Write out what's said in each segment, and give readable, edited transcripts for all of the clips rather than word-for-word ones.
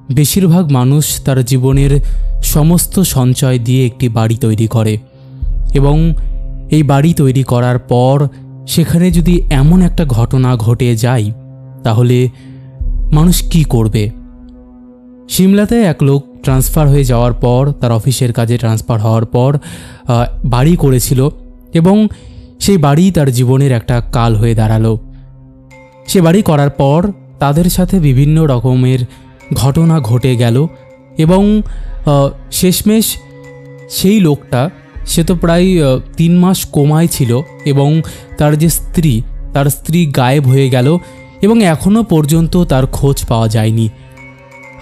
বেশিরভাগ মানুষ তার জীবনের সমস্ত সঞ্চয় দিয়ে একটি বাড়ি তৈরি করে এবং এই বাড়ি তৈরি করার পর সেখানে যদি এমন একটা ঘটনা ঘটে যায় তাহলে মানুষ কি করবে? সিমলাতে এক লোক ট্রান্সফার হয়ে যাওয়ার পর, তার অফিসের কাজে ট্রান্সফার হওয়ার পর বাড়ি করেছিল এবং সেই বাড়ি তার জীবনের একটা কাল হয়ে দাঁড়ালো। সে বাড়ি করার পর তাদের সাথে বিভিন্ন রকমের ঘটনা ঘটে গেল এবং শেষমেশ সেই লোকটা, সে তো প্রায় 3 মাস কোমায় ছিল এবং তার স্ত্রী গায়েব হয়ে গেল এবং এখনও পর্যন্ত তার খোঁজ পাওয়া যায়নি।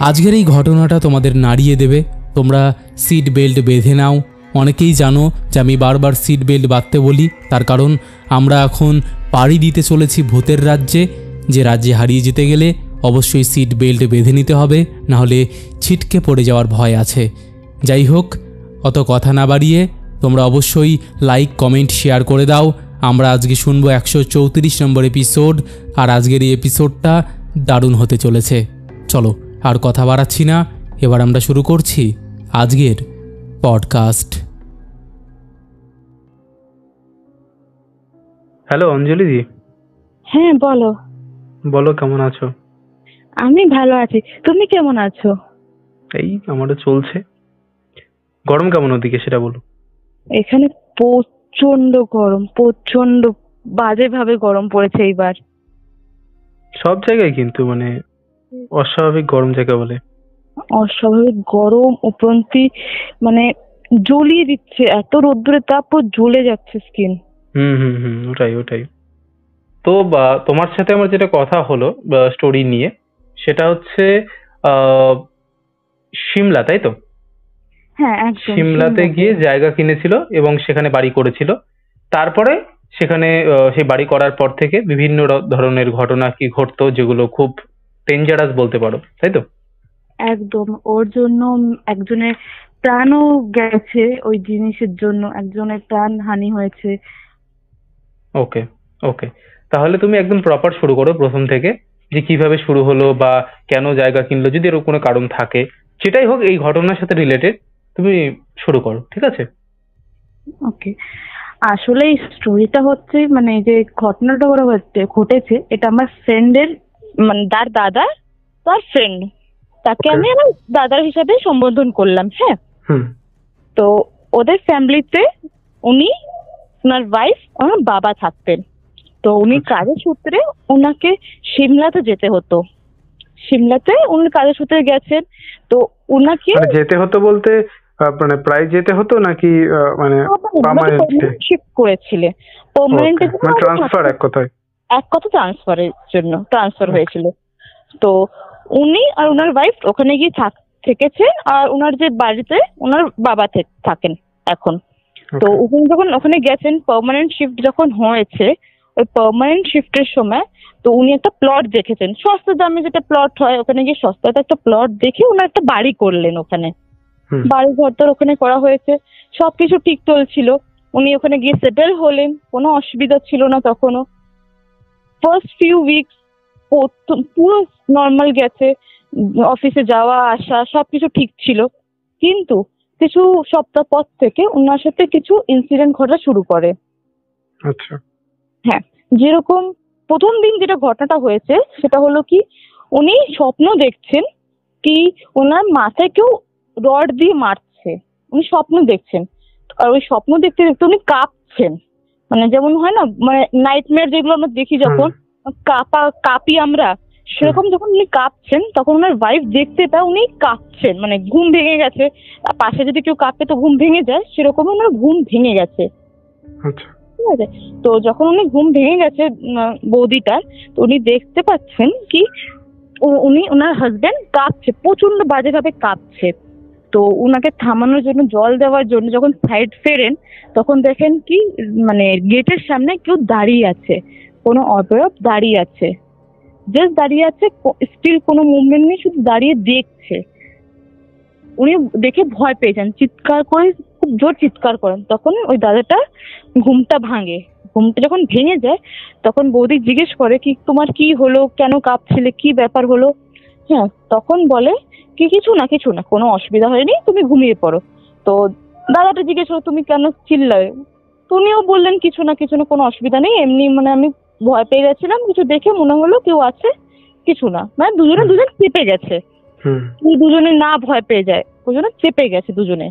আজকের এই ঘটনাটা তোমাদের নাড়িয়ে দেবে। তোমরা সিট বেল্ট বেঁধে নাও। অনেকেই জানো যে আমি বারবার সিট বেল্ট বাঁধতে বলি, তার কারণ আমরা এখন পাড়ি দিতে চলেছি ভূতের রাজ্যে, যে রাজ্যে হারিয়ে যেতে গেলে অবশ্যই সিট বেল্ট বেঁধে নিতে হবে, নাহলে ছিটকে পড়ে যাওয়ার ভয় আছে। যাই হোক, অত কথা না বাড়িয়ে তোমরা অবশ্যই লাইক, কমেন্ট, শেয়ার করে দাও। আমরা আজকে শুনবো 134 নম্বর এপিসোড, আর আজকের এই এপিসোডটা দারুণ হতে চলেছে। চলো আর কথা বাড়াচ্ছি না, এবার আমরা শুরু করছি আজকের পডকাস্ট। হ্যালো অঞ্জলি দি। হ্যাঁ বলো। বলো, কেমন আছো? আমি ভালো আছি, তুমি কেমন আছো? এই আমারও চলছে। গরম কেমন ওদিকে সেটা বলো। এখানে প্রচন্ড গরম, প্রচন্ড বাজে ভাবে গরম পড়েছে এইবার। সব জায়গায় কিন্তু মানে অস্বাভাবিক গরম যাকে বলে। অস্বাভাবিক গরম, উপরন্তি মানে জ্বলিয়ে দিচ্ছে, এত রোদ্দুরের তাপ পুরো জ্বলে যাচ্ছে স্কিন। ওটাই। তো তোমার সাথে আমার যেটা কথা হলো স্টোরি নিয়ে, সেটা হচ্ছে সিমলা, তাই তো? হ্যাঁ একদম। সিমলাতে গিয়ে জায়গা কিনেছিল এবং সেখানে বাড়ি করেছিল। তারপরে সেখানে সেই বাড়ি করার পর থেকে বিভিন্ন ধরনের ঘটনা কি ঘটতো, যেগুলো খুব ডেঞ্জারাস বলতে পারো, তাই তো? একদম, ওর জন্য একজনের প্রাণও গেছে, ওই জিনিসের জন্য একজনের প্রাণ হানি হয়েছে। ওকে ওকে, তাহলে তুমি একদম প্রপার শুরু করো প্রথম থেকে, যে কিভাবে শুরু হলো বা কেন জায়গা কিনলো, যদি এর কোনো কারণ থাকে সেটাই হোক, এই ঘটনার সাথে রিলেটেড তুমি শুরু করো, ঠিক আছে? ওকে, আসলে এই স্টোরিটা হচ্ছে মানে এই যে ঘটনাটা ঘটেছে এটা আমার ফ্রেন্ডের, মানে তার দাদা, তার ফ্রেন্ড, তাকে Okay. আমি আমার দাদার হিসাবে সম্বোধন করলাম। হ্যাঁ, হুম। তো ওদের ফ্যামিলিতে উনি, ওনার ওয়াইফ, আমার বাবা থাকতেন। তো উনি আচ্ছা। কাজের সূত্রে ওনাকে সিমলাতে যেতে হতো। সিমলাতে উনি কাজের সূত্রে গেছেন, তো ওনাকে মানে যেতে হতো বলতে মানে প্রায় যেতে হতো নাকি মানে পার্মানেন্ট শিফট করেছিলেন। পার্মানেন্ট মানে ট্রান্সফার এক কথায়? এক কথা ট্রান্সফারের জন্য ট্রান্সফার হয়েছিল। তো উনি আর ওনার ওয়াইফ ওখানে গিয়ে থেকেছেন, আর ওনার যে বাড়িতে ওনার বাবা থাকেন এখন। তো উনি যখন ওখানে গেছেন, পার্মানেন্ট শিফট যখন হয়েছে, ওই পার্মানেন্ট শিফটের সময় তো উনি একটা প্লট দেখেছেন, সস্তা দামে যেটা প্লট হয়, ওখানে গিয়ে সস্তাতে একটা প্লট দেখে উনি একটা বাড়ি করলেন ওখানে। বাড়ি ঘর তোর ওখানে করা হয়েছে, সবকিছু ঠিক চলছিল। উনি ওখানে গিয়ে সেটেল হলেন, কোনো অসুবিধা ছিল না তখনও। ফার্স্ট ফিউ উইকস পুরো নর্মাল গেছে, অফিসে যাওয়া আসা সবকিছু ঠিক ছিল। কিন্তু কিছু সপ্তাহ পর থেকে ওনার সাথে কিছু ইনসিডেন্ট ঘটা শুরু করে। আচ্ছা। হ্যাঁ, যেরকম প্রথম দিন যেটা ঘটনাটা হয়েছে সেটা হলো কি, উনি স্বপ্ন দেখছেন কি ওনার মাথায় কেউ রড দিয়ে মারছে, উনি স্বপ্ন দেখছেন। আর ওই স্বপ্ন দেখতে দেখতে উনি কাঁপছেন, মানে যেমন হয় না, মানে নাইটমেয়ার যেগুলো আমরা দেখি যখন কাঁপি আমরা, সেরকম যখন উনি কাঁপছেন তখন ওনার ওয়াইফ দেখতে পায় উনি কাঁপছেন, মানে ঘুম ভেঙে গেছে। পাশে যদি কেউ কাঁপে তো ঘুম ভেঙে যায়, সেরকম ওনার ঘুম ভেঙে গেছে। আচ্ছা। ঠিক আছে, তো যখন উনি ঘুম ভেঙে গেছে বৌদিটার, তো উনি দেখতে পাচ্ছেন কি উনি ওনার হাজবেন্ড কাঁপছে, প্রচন্ড বাজে ভাবে কাঁপছে। তো উনাকে থামানোর জন্য, জল দেওয়ার জন্য যখন সাইড ফেরেন, তখন দেখেন কি মানে গেটের সামনে কেউ দাঁড়িয়ে আছে, কোনো অবয়ব দাঁড়িয়ে আছে, জাস্ট দাঁড়িয়ে আছে, স্টিল কোনো মুভমেন্ট নেই, শুধু দাঁড়িয়ে দেখছে। উনি দেখে ভয় পেয়ে যান, চিৎকার করে, খুব জোর চিৎকার করেন। তখন ওই দাদাটা ঘুমটা ভাঙে। ঘুমটা যখন ভেঙে যায় তখন বৌদি জিজ্ঞেস করে কি তোমার কি হলো, কেন কাঁপছিলে, কি ব্যাপার হলো? হ্যাঁ, তখন বলে কিছু না কিছু না, কোনো অসুবিধা হয়নি, তুমি ঘুমিয়ে পড়ো। তো দাদাটা জিজ্ঞেস করো তুমি কেন চিল্লাবে, তুমিও বললেন কিছু না কোনো অসুবিধা নেই, এমনি মানে আমি ভয় পেয়ে গেছিলাম, কিছু দেখে মনে হলো কেউ আছে, কিছু না। মানে দুজন চেপে গেছে, দুজনে না ভয় পেয়ে যায়, দুজনে চেপে গেছে দুজনে।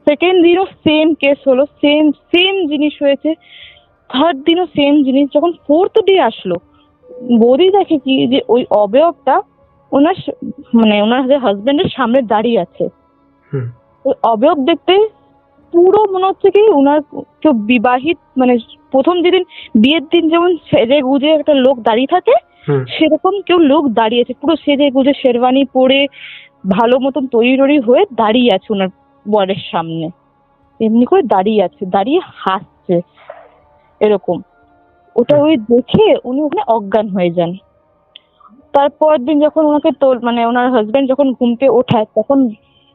সেকেন্ড দিনও সেম কেস হলো, সেম জিনিস হয়েছে। থার্ড দিনও সেম জিনিস। যখন ফোর্থ ডে আসলো, বৌদি দেখে কি যে ওই অবয়বটা ওনার যে হাজবেন্ডের সামনে দাঁড়িয়ে আছে। ওই অবয়ব দেখতে পুরো মনে হচ্ছে কি ওনার কেউ বিবাহিত, মানে প্রথম যেদিন বিয়ের দিন যেমন সেজে গুজে একটা লোক দাঁড়িয়ে থাকে, সেরকম কেউ লোক দাঁড়িয়েছে, পুরো সেজে গুজে শেরওয়ানি পরে ভালো মতন তৈরি হয়ে দাঁড়িয়ে আছে ওনার বরের সামনে, এমনি করে দাঁড়িয়ে আছে, দাঁড়িয়ে হাসছে এরকম। ওটা ওই দেখে উনি ওখানে অজ্ঞান হয়ে যান। তারপর দিন যখন ওনাকে মানে ওনার হাজবেন্ড যখন ঘুম থেকে ওঠায়, তখন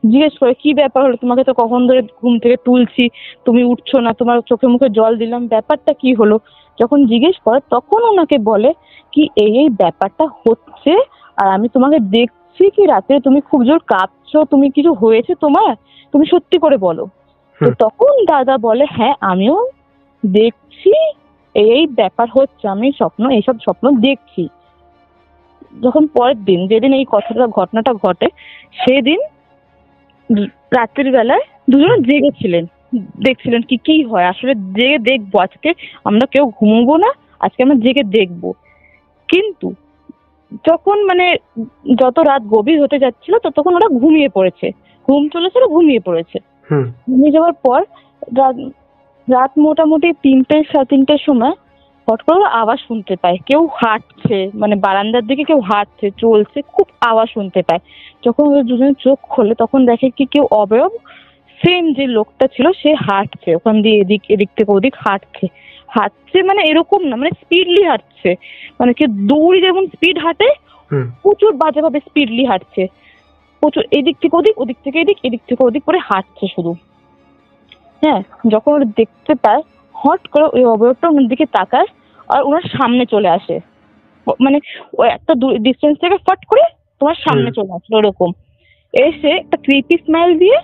জিজ্ঞেস করে কি ব্যাপার হলো, তোমাকে তো কখন ধরে ঘুম থেকে তুলছি, তুমি উঠছো না, তোমার চোখে মুখে জল দিলাম, ব্যাপারটা কি হলো। যখন জিজ্ঞেস করে তখন ওনাকে বলে কি এই ব্যাপারটা হচ্ছে, আর আমি তোমাকে দেখছি কি রাতে তুমি খুব জোর কাঁদছো, তুমি কিছু হয়েছে তোমার, তুমি সত্যি করে বলো। তো তখন দাদা বলে হ্যাঁ আমিও দেখছি এই ব্যাপার হচ্ছে, আমি এইসব স্বপ্ন দেখছি। যখন পরের দিন যেদিন এই ঘটনাটা ঘটে, সেদিন রাত্রির বেলায় দুজন জেগেছিলেন, দেখছিলেন কি হয়, আসলে জেগে দেখবো, আজকে আমরা কেউ ঘুমবো না, আজকে আমরা জেগে দেখবো। কিন্তু যখন মানে যত রাত গভীর হতে যাচ্ছিল ততক্ষণ ওরা ঘুমিয়ে পড়েছে, ঘুম চলেছিল, ঘুমিয়ে পড়েছে। ঘুমিয়ে যাওয়ার পর রাত মোটামুটি 3-3:30 সময় হট করে আওয়াজ শুনতে পায়, কেউ হাঁটছে, মানে বারান্দার দিকে কেউ হাঁটছে, চলছে, খুব আওয়াজ শুনতে পায়। যখন ওদের দুজনে চোখ খোলে তখন দেখে কি কেউ অবয়ব সেম যে লোকটা ছিল সে হাঁটছে, ওখান দিয়ে এদিক থেকে ওদিক হাঁটছে, মানে এরকম না, মানে স্পিডলি হাঁটছে, মানে কেউ দৌড়ি যেমন স্পিড হাঁটে, প্রচুর বাজেভাবে স্পিডলি হাঁটছে, প্রচুর এদিক থেকে ওদিক, ওদিক থেকে এদিক থেকে ওদিক করে হাঁটছে শুধু। হ্যাঁ, যখন ওরা দেখতে পায়, হট করে ওই অবয়বটা ওনার দিকে তাকায় আর ওনার সামনে চলে আসে, মানে ওই একটা ডিস্টেন্স থেকে ফট করে তোমার সামনে চলে আসলো ওরকম। এসে একটা ক্রিপি স্মাইল দিয়ে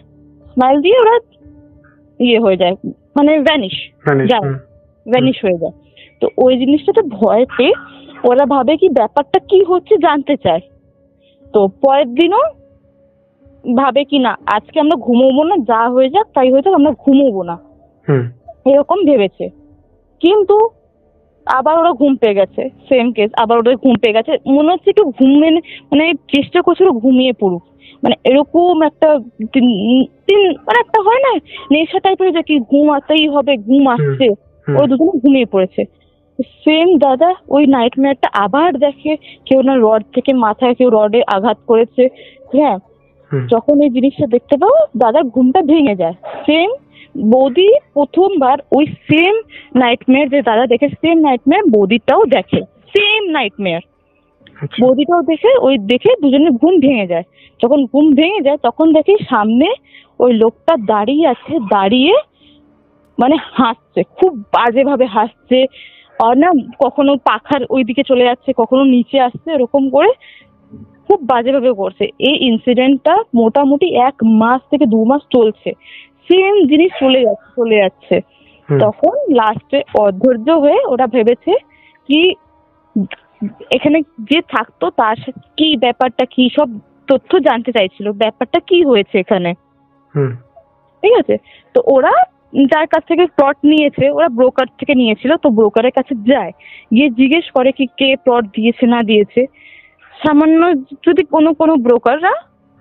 ওরা হয়ে যায়, মানে ভ্যানিশ হয়ে যায়। তো ওই জিনিসটাতে ভয় পেয়ে ওরা ভাবে কি ব্যাপারটা কি হচ্ছে জানতে চায়। তো পরের দিনও ভাবে কি না আজকে আমরা ঘুমোবো না, যা হয়ে যাক তাই হয়ে যাক, আমরা ঘুমোবো না, এরকম ভেবেছে। কিন্তু আবার ওরা ঘুম পেয়ে গেছে, সেম কেস, আবার ওদের ঘুম পেয়ে গেছে, মনে হচ্ছে একটু মানে চেষ্টা করছিল ঘুমিয়ে পড়ুক, মানে এরকম একটা মানে একটা হয় না নেশা টাইপের যে কি ঘুমাতেই হবে, ঘুম আসছে, ওরা দুজনে ঘুমিয়ে পড়েছে। সেম দাদা ওই নাইটমেয়ারটা আবার দেখে, কেউ না রড থেকে মাথায় কেউ রডে আঘাত করেছে। হ্যাঁ, যখন এই জিনিসটা দেখতে পাও দাদার ঘুমটা ভেঙে যায়। সেম বৌদি প্রথমবার ওই সেম নাইটমেয়ার যে দাদা দেখে, সেম নাইটমেয়ার বৌদিটাও দেখে, সেম নাইটমেয়ার বৌদিটাও দেখে দুজনের ঘুম ভেঙে যায়। যখন ঘুম ভেঙে যায় তখন দেখি সামনে ওই লোকটা দাঁড়িয়ে আছে, দাঁড়িয়ে মানে হাসছে, খুব বাজে ভাবে হাসছে, আর না কখনো পাখার ওই দিকে চলে যাচ্ছে, কখনো নিচে আসছে, এরকম করে খুব বাজে ভাবে করছে। এই ইনসিডেন্টটা মোটামুটি 1 মাস থেকে 2 মাস চলছে, সেম জিনিস চলে যাচ্ছে। তখন লাস্টে অধৈর্য হয়ে ওরা ভেবেছে কি এখানে যে থাকতো তার সাথে কি ব্যাপারটা, কি সব তথ্য জানতে চাইছিল, ব্যাপারটা কি হয়েছে এখানে, ঠিক আছে। তো ওরা যার কাছ থেকে প্লট নিয়েছে, ওরা ব্রোকার থেকে নিয়েছিল, তো ব্রোকারের কাছে যায়, গিয়ে জিজ্ঞেস করে কি কে প্লট দিয়েছে না দিয়েছে। সামান্য যদি কোনো ব্রোকাররা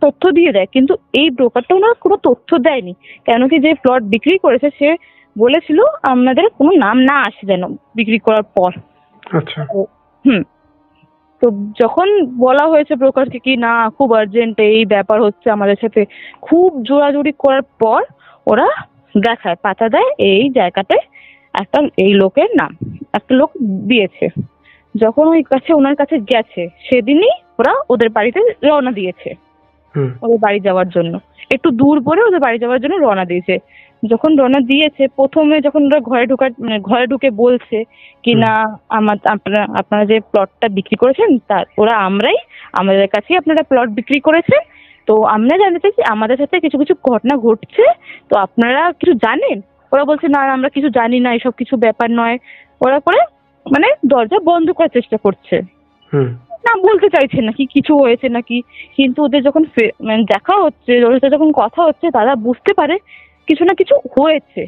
তথ্য দিয়ে দেয়, কিন্তু এই ব্রোকারটা ওনার কোনো তথ্য দেয়নি, কেন কি যে প্লট বিক্রি করেছে সে বলেছিল আমাদের কোনো নাম না আসে যেন বিক্রি করার পর। আচ্ছা। তো যখন বলা হয়েছে ব্রোকারকে কি না খুব আর্জেন্ট এই ব্যাপার হচ্ছে আমাদের সাথে, খুব জোরাজুরি করার পর ওরা দেখায়, পাতা দেয় এই জায়গাতে এই লোকের নাম একটা লোক দিয়েছে। যখন ওনার কাছে গেছে সেদিনই ওরা ওদের বাড়িতে রওনা দিয়েছে। হুম ওদের বাড়ি যাওয়ার জন্য। একটু দূর পরে ওদের বাড়ি যাওয়ার জন্য রওনা দিয়েছে। যখন রওনা দিয়েছে, প্রথমে যখন ওরা ঘরে ঢুকে বলছে কি হুম। না, আপনারা যে প্লটটা বিক্রি করেছেন তার ওরা আমাদের কাছেই আপনারা প্লট বিক্রি করেছেন, তো আমরা জানতে চাইছি আমাদের সাথে কিছু কিছু ঘটনা ঘটছে, তো আপনারা কিছু জানেন? ওরা বলছে না আমরা কিছু জানি না, এসব কিছু ব্যাপার নয়। ওরা পরে মানে দরজা বন্ধ করার চেষ্টা করছে, হুম না বলতে চাইছে নাকি কিছু হয়েছে নাকি। কিন্তু ওদের যখন মানে দেখা হচ্ছে, ওদের সাথে যখন কথা হচ্ছে, তারা বুঝতে পারে কিছু না কিছু হয়েছে,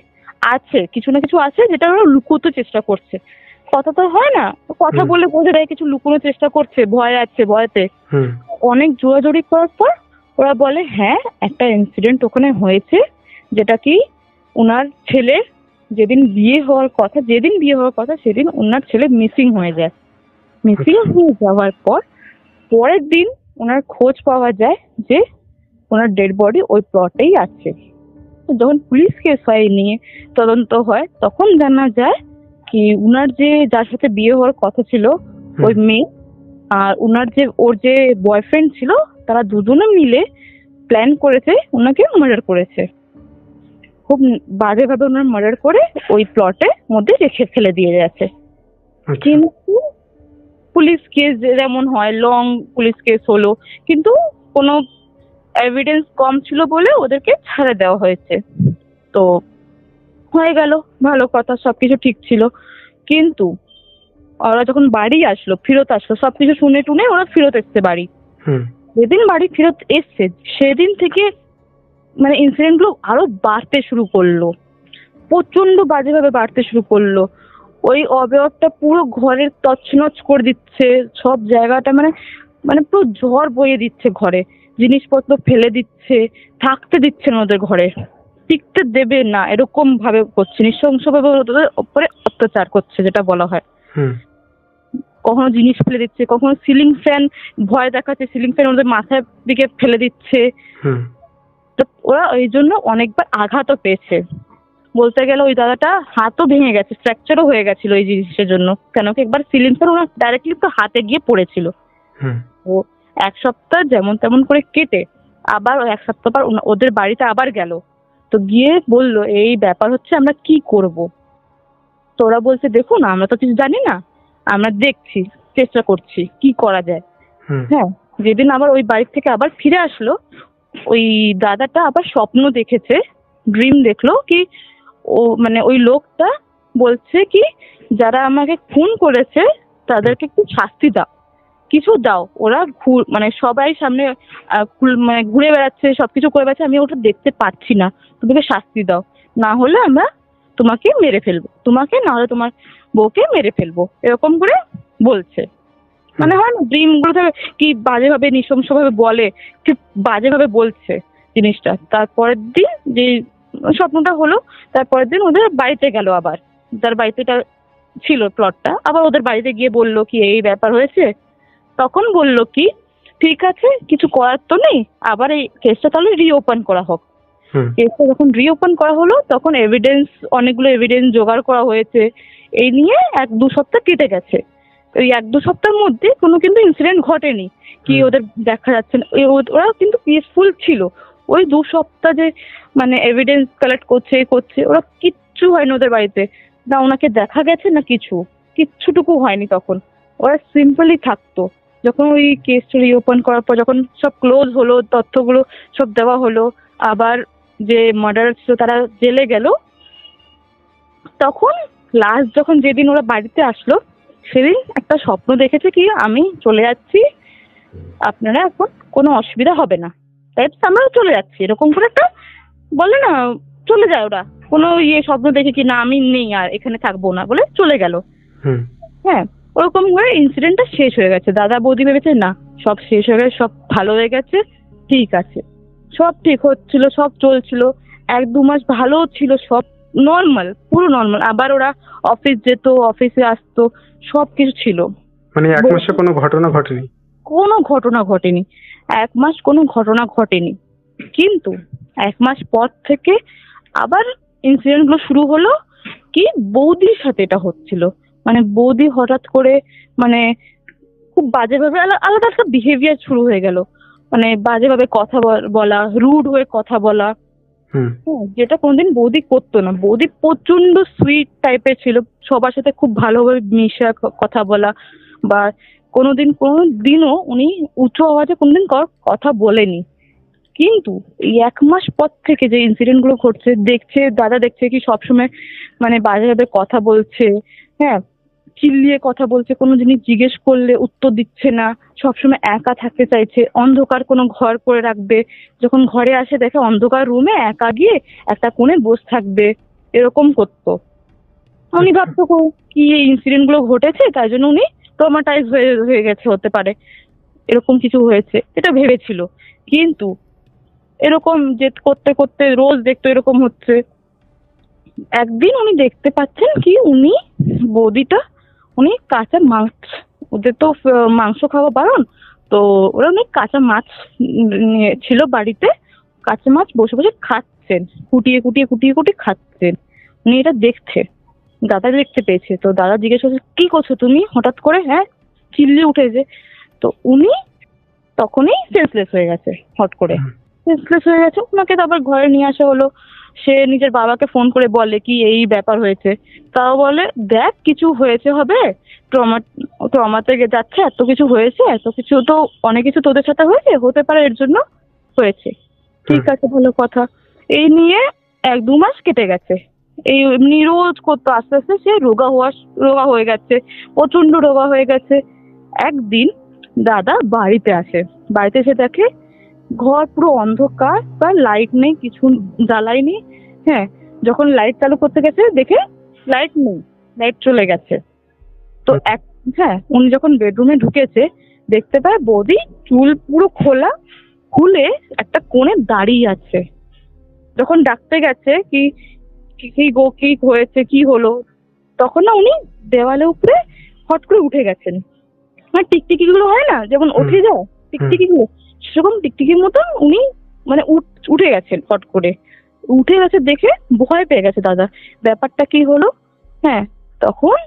কিছু না কিছু আছে যেটা ওরা লুকোতে চেষ্টা করছে। কথা তো হয় না, কথা হুম। বলে বোঝা যায় কিছু লুকোনোর চেষ্টা করছে, ভয় আছে, ভয়তে। হুম অনেক জোরাজোরি করার পর ওরা বলে হ্যাঁ একটা ইনসিডেন্ট ওখানে হয়েছে, যেটা কি ওনার ছেলের যেদিন বিয়ে হওয়ার কথা সেদিন ওনার ছেলে মিসিং হয়ে যায়। মিসিং হয়ে যাওয়ার পর পরের দিন ওনার খোঁজ পাওয়া যায় যে ওনার ডেড বডি ওই প্লটেই আছে। তো যখন পুলিশ কেস হয় নিয়ে তদন্ত হয়, তখন জানা যায় কি উনার যার সাথে বিয়ে হওয়ার কথা ছিল ওই মেয়ে, আর ওর যে বয়ফ্রেন্ড ছিল, তারা দুজনে মিলে প্ল্যান করেছে ওনাকে মার্ডার করেছে। খুব বাজে ভাবে ওনার মার্ডার করে ওই প্লটের মধ্যে রেখে ফেলে দিয়ে গেছে। আচ্ছা। কিন্তু পুলিশ কেস যেমন হয়, লং পুলিশ কেস হলো, কিন্তু কোনো এভিডেন্স কম ছিল বলে ওদেরকে ছাড়া দেওয়া হয়েছে। তো হয়ে গেল, ভালো কথা, সবকিছু ঠিক ছিল। কিন্তু ওরা যখন ফেরত আসলো, সবকিছু শুনে টুনে ওরা ফেরত এসছে বাড়ি। হুম যেদিন বাড়ি ফেরত এসছে সেদিন থেকে মানে ইনসিডেন্ট গুলো আরো বাড়তে শুরু করলো, প্রচন্ড বাজেভাবে বাড়তে শুরু করলো। ওই অবয়বটা পুরো ঘরের তছনছ করে দিচ্ছে, সব জায়গাটা মানে মানে পুরো ঝড় বয়ে দিচ্ছে ঘরে, জিনিসপত্র ফেলে দিচ্ছে, থাকতে দিচ্ছে না ওদের ঘরে, টিকতে দেবে না, এরকম ভাবে করছে, নৃশংসভাবে ওদের উপরে অত্যাচার করছে যেটা বলা হয়। হুম কখনো জিনিস ফেলে দিচ্ছে, কখনো সিলিং ফ্যান ভয় দেখাচ্ছে, সিলিং ফ্যান ওদের মাথার দিকে ফেলে দিচ্ছে। হুম তো ওরা এই জন্য অনেকবার আঘাতও পেয়েছে। বলতে গেলে ওই দাদাটা হাতও ভেঙে গেছে, ফ্র্যাকচারও হয়ে গেছিল এই জিনিসের জন্য, কেন কি একবার সিলিং ফ্যান ওনার ডাইরেক্টলি তো হাতে গিয়ে পড়েছিল। হুম ও এক সপ্তাহ যেমন তেমন করে কেটে আবার ওই এক সপ্তাহ পর ওদের বাড়িতে আবার গেল। তো গিয়ে বললো এই ব্যাপার হচ্ছে, আমরা কি করব। তো ওরা বলছে দেখুন আমরা তো কিছু জানি না, আমরা দেখছি, চেষ্টা করছি কি করা যায়। হুম হ্যাঁ, যেদিন আবার ওই বাড়ি থেকে আবার ফিরে আসলো, ওই দাদাটা আবার স্বপ্ন দেখেছে, ড্রিম দেখলো কি ও মানে ওই লোকটা বলছে কি যারা আমাকে খুন করেছে তাদেরকে একটু শাস্তি দাও, কিছু দাও। ওরা মানে সবাই সামনে মানে ঘুরে বেড়াচ্ছে, সবকিছু করে বেড়াচ্ছে, আমি ওটা দেখতে পাচ্ছি না, তোমাকে শাস্তি দাও, না হলে আমরা তোমাকে মেরে ফেলবো, তোমাকে না হলে তোমার বউকে মেরে ফেলবো, এরকম করে বলছে। মানে হয় না ড্রিম গুলো থেকে কি বাজেভাবে নৃশংসভাবে বলে, ঠিক বাজেভাবে বলছে জিনিসটা। তারপরের দিন যে স্বপ্নটা হলো, তারপরের দিন ওদের বাড়িতে গেল, আবার যার বাড়িতে এটা ছিল প্লটটা, আবার ওদের বাড়িতে গিয়ে বললো কি এই ব্যাপার হয়েছে। তখন বললো কি ঠিক আছে, কিছু করার তো নেই, আবার এই কেসটা তাহলে রিওপেন করা হোক। হুম কেসটা যখন রিওপেন করা হলো, তখন অনেকগুলো এভিডেন্স জোগাড় করা হয়েছে। এই নিয়ে 1-2 সপ্তাহ কেটে গেছে। ওই 1-2 সপ্তাহের মধ্যে কোনো কিন্তু ইনসিডেন্ট ঘটেনি কি ওদের দেখা যাচ্ছে না, ওরা কিন্তু পিসফুল ছিল। ওই 2 সপ্তাহ যে মানে এভিডেন্স কালেক্ট করছে, ওরা কিচ্ছু হয়নি ওদের বাড়িতে, না ওনাকে দেখা গেছে না কিচ্ছুটুকু হয়নি। তখন ওরা সিম্পলি থাকতো। যখন ওই কেসটা রিওপেন করার পর যখন সব ক্লোজ হলো, তথ্যগুলো সব দেওয়া হলো, আবার যে মার্ডারার ছিল তারা জেলে গেল, তখন লাস্ট যখন যেদিন ওরা বাড়িতে আসলো সেদিন একটা স্বপ্ন দেখেছে কি আমি চলে যাচ্ছি, আপনারা এখন কোনো অসুবিধা হবে না, তাই আমরাও চলে যাচ্ছি, এরকম করে একটা বলে না, চলে যায় ওরা। কোনো স্বপ্ন দেখে কি না আমি নেই আর এখানে থাকবো না বলে চলে গেল। হুম হ্যাঁ, ওরকম করে ইনসিডেন্টটা শেষ হয়ে গেছে। দাদা বৌদি ভেবেছে না সব শেষ হয়ে গেছে, সব ভালো হয়ে গেছে, ঠিক আছে, সব ঠিক হচ্ছিল, সব চলছিল, 1-2 মাস ভালো ছিল, সব নর্মাল, পুরো নর্মাল। আবার ওরা অফিস যেত, অফিসে আসতো, সবকিছু ছিল। মানে 1 মাসে কোনো ঘটনা ঘটেনি? কোনো ঘটনা ঘটেনি, 1 মাস কোনো ঘটনা ঘটেনি। কিন্তু 1 মাস পর থেকে আবার ইনসিডেন্ট গুলো শুরু হলো কি বৌদির সাথে এটা হচ্ছিল। মানে বৌদি হঠাৎ করে মানে খুব বাজেভাবে আলাদা একটা বিহেভিয়ার শুরু হয়ে গেল। মানে বাজেভাবে কথা বলা, রুড হয়ে কথা বলা, যেটা কোনোদিন বৌদি করতো না। বৌদি প্রচন্ড সুইট টাইপের ছিল, সবার সাথে খুব ভালোভাবে মিশা, কথা বলা, বা কোনোদিনও উনি উঁচু আওয়াজে কোনোদিন কথা বলেনি। কিন্তু এই 1 মাস পর থেকে যে ইনসিডেন্ট গুলো ঘটছে, দাদা দেখছে কি সবসময় মানে বাজেভাবে কথা বলছে, হ্যাঁ, চিল্লিয়ে কথা বলছে, কোনো জিনিস জিজ্ঞেস করলে উত্তর দিচ্ছে না, সবসময় একা থাকতে চাইছে, অন্ধকার কোনো ঘর করে রাখবে, যখন ঘরে আসে দেখে অন্ধকার রুমে একা গিয়ে একটা কোণে বসে থাকবে, এরকম করতো। উনি ভাবতো কি এই ইনসিডেন্ট গুলো ঘটেছে তাই জন্য উনি ট্রমাটাইজ হয়ে গেছে, হতে পারে এরকম কিছু হয়েছে, এটা ভেবেছিল। কিন্তু এরকম যে করতে করতে রোজ দেখতো এরকম হচ্ছে। একদিন উনি দেখতে পাচ্ছেন কি উনি কাঁচা মাছ, ওদের তো মাংস খাওয়া বারণ, তো ওরা অনেক কাঁচা মাছ ছিল বাড়িতে, কাঁচা মাছ বসে বসে খাচ্ছেন, কুটিয়ে কুটিয়ে কুটিয়ে কুটিয়ে খাচ্ছেন। উনি এটা দেখছে, দাদা দেখতে পেয়েছে, তো দাদা জিজ্ঞেস করছে কি করছো তুমি হঠাৎ করে, হ্যাঁ, চিল্লিয়ে উঠেছে। তো উনি তখনই সেন্সলেস হয়ে গেছে, হট করে সেন্সলেস হয়ে গেছে। ওনাকে তো আবার ঘরে নিয়ে আসা হলো। সে নিজের বাবাকে ফোন করে বলে কি এই ব্যাপার হয়েছে। তাও বলে দেখ কিছু হয়েছে হবে, ট্রমাতে যাচ্ছে, এত কিছু হয়েছে, এত কিছু তো অনেক কিছু তোদের সাথে হতে পারে, এর জন্য হয়েছে। ঠিক আছে, ভালো কথা। এই নিয়ে 1-2 মাস কেটে গেছে। এই এমনি রোজ করতো, আস্তে আস্তে সে রোগা হয়ে গেছে, প্রচন্ড রোগা হয়ে গেছে। একদিন দাদা বাড়িতে এসে দেখে ঘর পুরো অন্ধকার, বা লাইট নেই, কিছু জ্বালাই নেই। হ্যাঁ, যখন লাইট চালু করতে গেছে দেখে লাইট নেই, লাইট চলে গেছে। তো উনি যখন বেডরুমে ঢুকেছে দেখতে পায় বৌদি চুল পুরো খুলে একটা কোণে দাঁড়িয়ে আছে। যখন ডাকতে গেছে কি কি হয়েছে, কি হলো, তখন না উনি দেওয়ালে উপরে হট করে উঠে গেছেন। মানে টিকটিকি গুলো হয় না যেমন উঠে যায়, টিকটিকি গুলো সেরকম টিকটিকির মতন উনি মানে উঠে গেছেন, হট করে উঠে গেছে। দেখে ভয় পেয়ে গেছে দাদা, ব্যাপারটা কি হলো। হ্যাঁ, তখন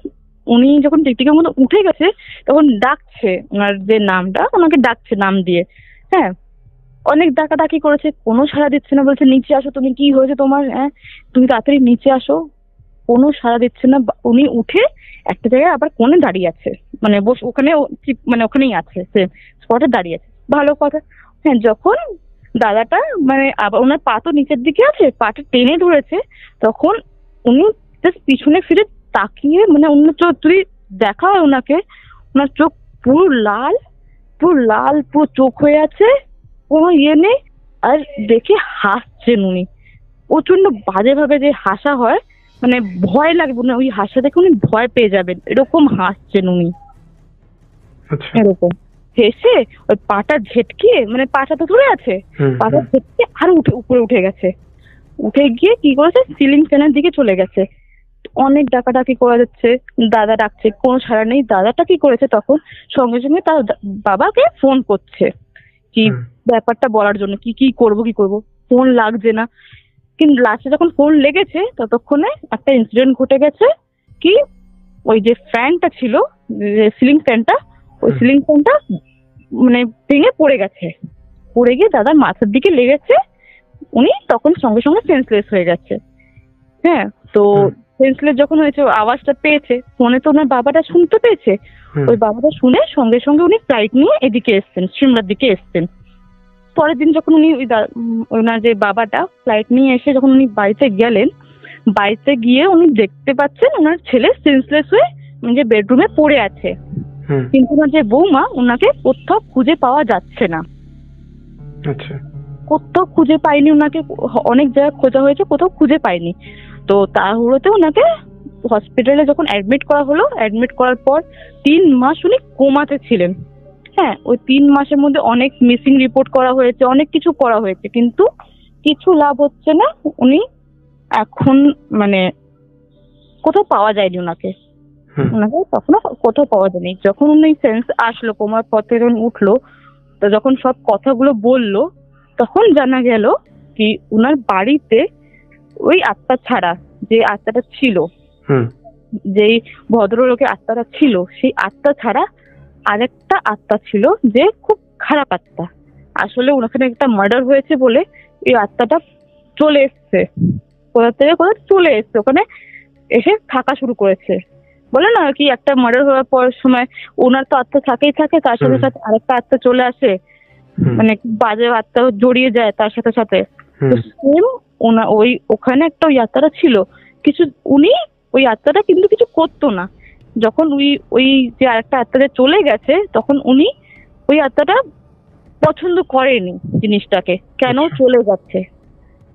উনি যখন টিকটিকির মতো উঠে গেছে তখন ডাকছে, ওনার যে নামটা, ওনাকে ডাকছে নাম দিয়ে। হ্যাঁ, অনেক ডাকাডাকি করেছে, কোনো সাড়া দিচ্ছে না, বলছে নিচে আসো, তুমি কি হয়েছে তোমার, হ্যাঁ তুমি তাড়াতাড়ি নিচে আসো। কোনো সাড়া দিচ্ছে না। উনি উঠে একটা জায়গায় আবার কোণে দাঁড়িয়ে আছে, মানে মানে ওখানেই আছে, সে স্পটে দাঁড়িয়ে আছে, ভালো কথা। হ্যাঁ, যখন দাদাটা মানে আবার ওনার পা তো নিচের দিকে আছে, পাটা টেনে ধরেছে, তখন উনি জাস্ট পিছনে ফিরে তাকিয়ে, মানে অন্য চোখ যদি দেখা হয় ওনাকে, ওনার চোখ পুরো লাল, পুরো চোখ হয়ে আছে, কোনো ইয়ে নেই। আর দেখে হাসছেন উনি, প্রচন্ড বাজে ভাবে যে হাসা হয়, মানে ভয় লাগবে না, ওই হাসা দেখে উনি ভয় পেয়ে যাবেন, এরকম হাসছেন উনি। এরকম হেসে ওই পাটা ঝেটকে, মানে পাটা তো ধরে আছে, পাটা ঝেটকে আরো উপরে উঠে গেছে। উঠে গিয়ে কি করেছে, সিলিং ফ্যানের দিকে চলে গেছে। অনেক ডাকাডাকি করা যাচ্ছে, দাদা ডাকছে, কোনো সাড়া নেই। দাদাটা কি করেছে তখন, সঙ্গে সঙ্গে তার বাবাকে ফোন করছে কি ব্যাপারটা বলার জন্য, কি করব, ফোন লাগছে না। কিন্তু লাস্টে যখন ফোন লেগেছে ততক্ষণে একটা ইনসিডেন্ট ঘটে গেছে কি, ওই যে ফ্যানটা ছিল, সিলিং ফ্যানটা, ওই সিলিং ফ্যানটা মানে ভেঙে পড়ে গিয়ে দাদার মাথার দিকে লেগেছে। উনি তখন সঙ্গে সঙ্গে সেন্সলেস হয়ে গেছে। হ্যাঁ, তো সেন্সলেস যখন হয়েছে, আওয়াজটা পেয়েছে ফোনে, তো ওনার বাবাটা শুনতে পেয়েছে। ওই বাবাটা শুনে সঙ্গে সঙ্গে উনি ফ্লাইট নিয়ে এদিকে এসছেন, সিমলার দিকে এসছেন। পরের দিন যখন উনি ওনার যে বাবাটা ফ্লাইট নিয়ে এসে যখন উনি বাড়িতে গেলেন, বাড়িতে গিয়ে উনি দেখতে পাচ্ছেন ওনার ছেলে সেন্সলেস হয়ে যে বেডরুমে পড়ে আছে। কিন্তু ওনার যে বৌমা, ওনাকে কোথাও খুঁজে পাওয়া যাচ্ছে না। আচ্ছা, কোথাও খুঁজে পাইনি ওনাকে, অনেক জায়গায় খোঁজা হয়েছে, কোথাও খুঁজে পাইনি। তো তাড়াহুড়োতে ওনাকে হসপিটালে যখন অ্যাডমিট করা হলো, অ্যাডমিট করার পর 3 মাস উনি কোমাতে ছিলেন। হ্যাঁ, ওই 3 মাসের মধ্যে অনেক মিসিং রিপোর্ট করা হয়েছে, অনেক কিছু করা হয়েছে, কিন্তু কিছু লাভ হচ্ছে না। উনি এখন মানে কোথাও পাওয়া যায়নি ওনাকে তখনও কোথাও পাওয়া যায়নি। যখন উনি সেন্স আসলো, কোমার পর থেকে যখন উঠলো, তো যখন সব কথাগুলো বললো, তখন জানা গেল কি উনার বাড়িতে ওই আত্মা ছাড়া যে আত্মাটা ছিল, যেই ভদ্রলোকের আত্মাটা ছিল, সেই আত্মা ছাড়া আরেকটা আত্মা ছিল, যে খুব খারাপ আত্মা। আসলে ওখানে একটা মার্ডার হয়েছে বলে এই আত্মাটা চলে এসছে, কোথা থেকে কোথা চলে এসছে, ওখানে এসে থাকা শুরু করেছে। বলে না কি একটা মার্ডার হওয়ার পর সময় ওনার তো আত্মা থাকেই থাকে, তার সাথে সাথে আরেকটা আত্মা চলে আসে, মানে বাজে আত্মা জড়িয়ে যায় তার সাথে সাথে। তো সেম ওই ওখানে একটা ওই আত্মাটা ছিল, কিছু উনি ওই আত্মাটা কিন্তু কিছু করতো না। যখন ওই যে আরেকটা আত্মাটা চলে গেছে তখন উনি ওই আত্মাটা পছন্দ করেনি জিনিসটাকে, কেন চলে যাচ্ছে।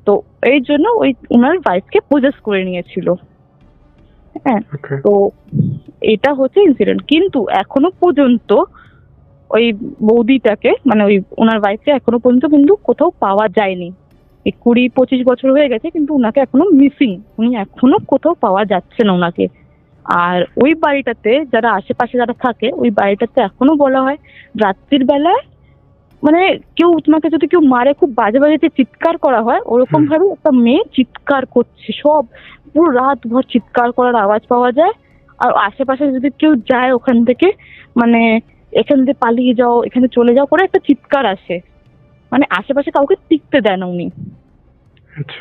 তো এই জন্য ওই ওনার ওয়াইফকে পজেস করে নিয়েছিল। হ্যাঁ, তো এটা হচ্ছে ইনসিডেন্ট। কিন্তু এখনো পর্যন্ত ওই বৌদিটাকে, মানে ওই ওনার ওয়াইফকে এখনো পর্যন্ত কিন্তু কোথাও পাওয়া যায়নি। এই 20-25 বছর হয়ে গেছে কিন্তু উনাকে এখনো মিসিং, উনি এখনো কোথাও পাওয়া যাচ্ছে না ওনাকে। আর ওই বাড়িটাতে যারা আশেপাশে যারা থাকে, ওই বাড়িটাতে এখনো বলা হয় রাত্রির বেলায় মানে কেউ তোমাকে যদি কেউ মারে, খুব বাজে বাজে যে চিৎকার করা হয়, ওরকম ভাবে একটা মেয়ে চিৎকার করছে, সব পুরো রাত ভর চিৎকার করার আওয়াজ পাওয়া যায়। আর আশেপাশে যদি কেউ যায় ওখান থেকে, মানে এখান থেকে পালিয়ে যাও, এখানে চলে যাও করে একটা চিৎকার আসে, মানে আশেপাশে কাউকে টিকতে দেয় না উনি।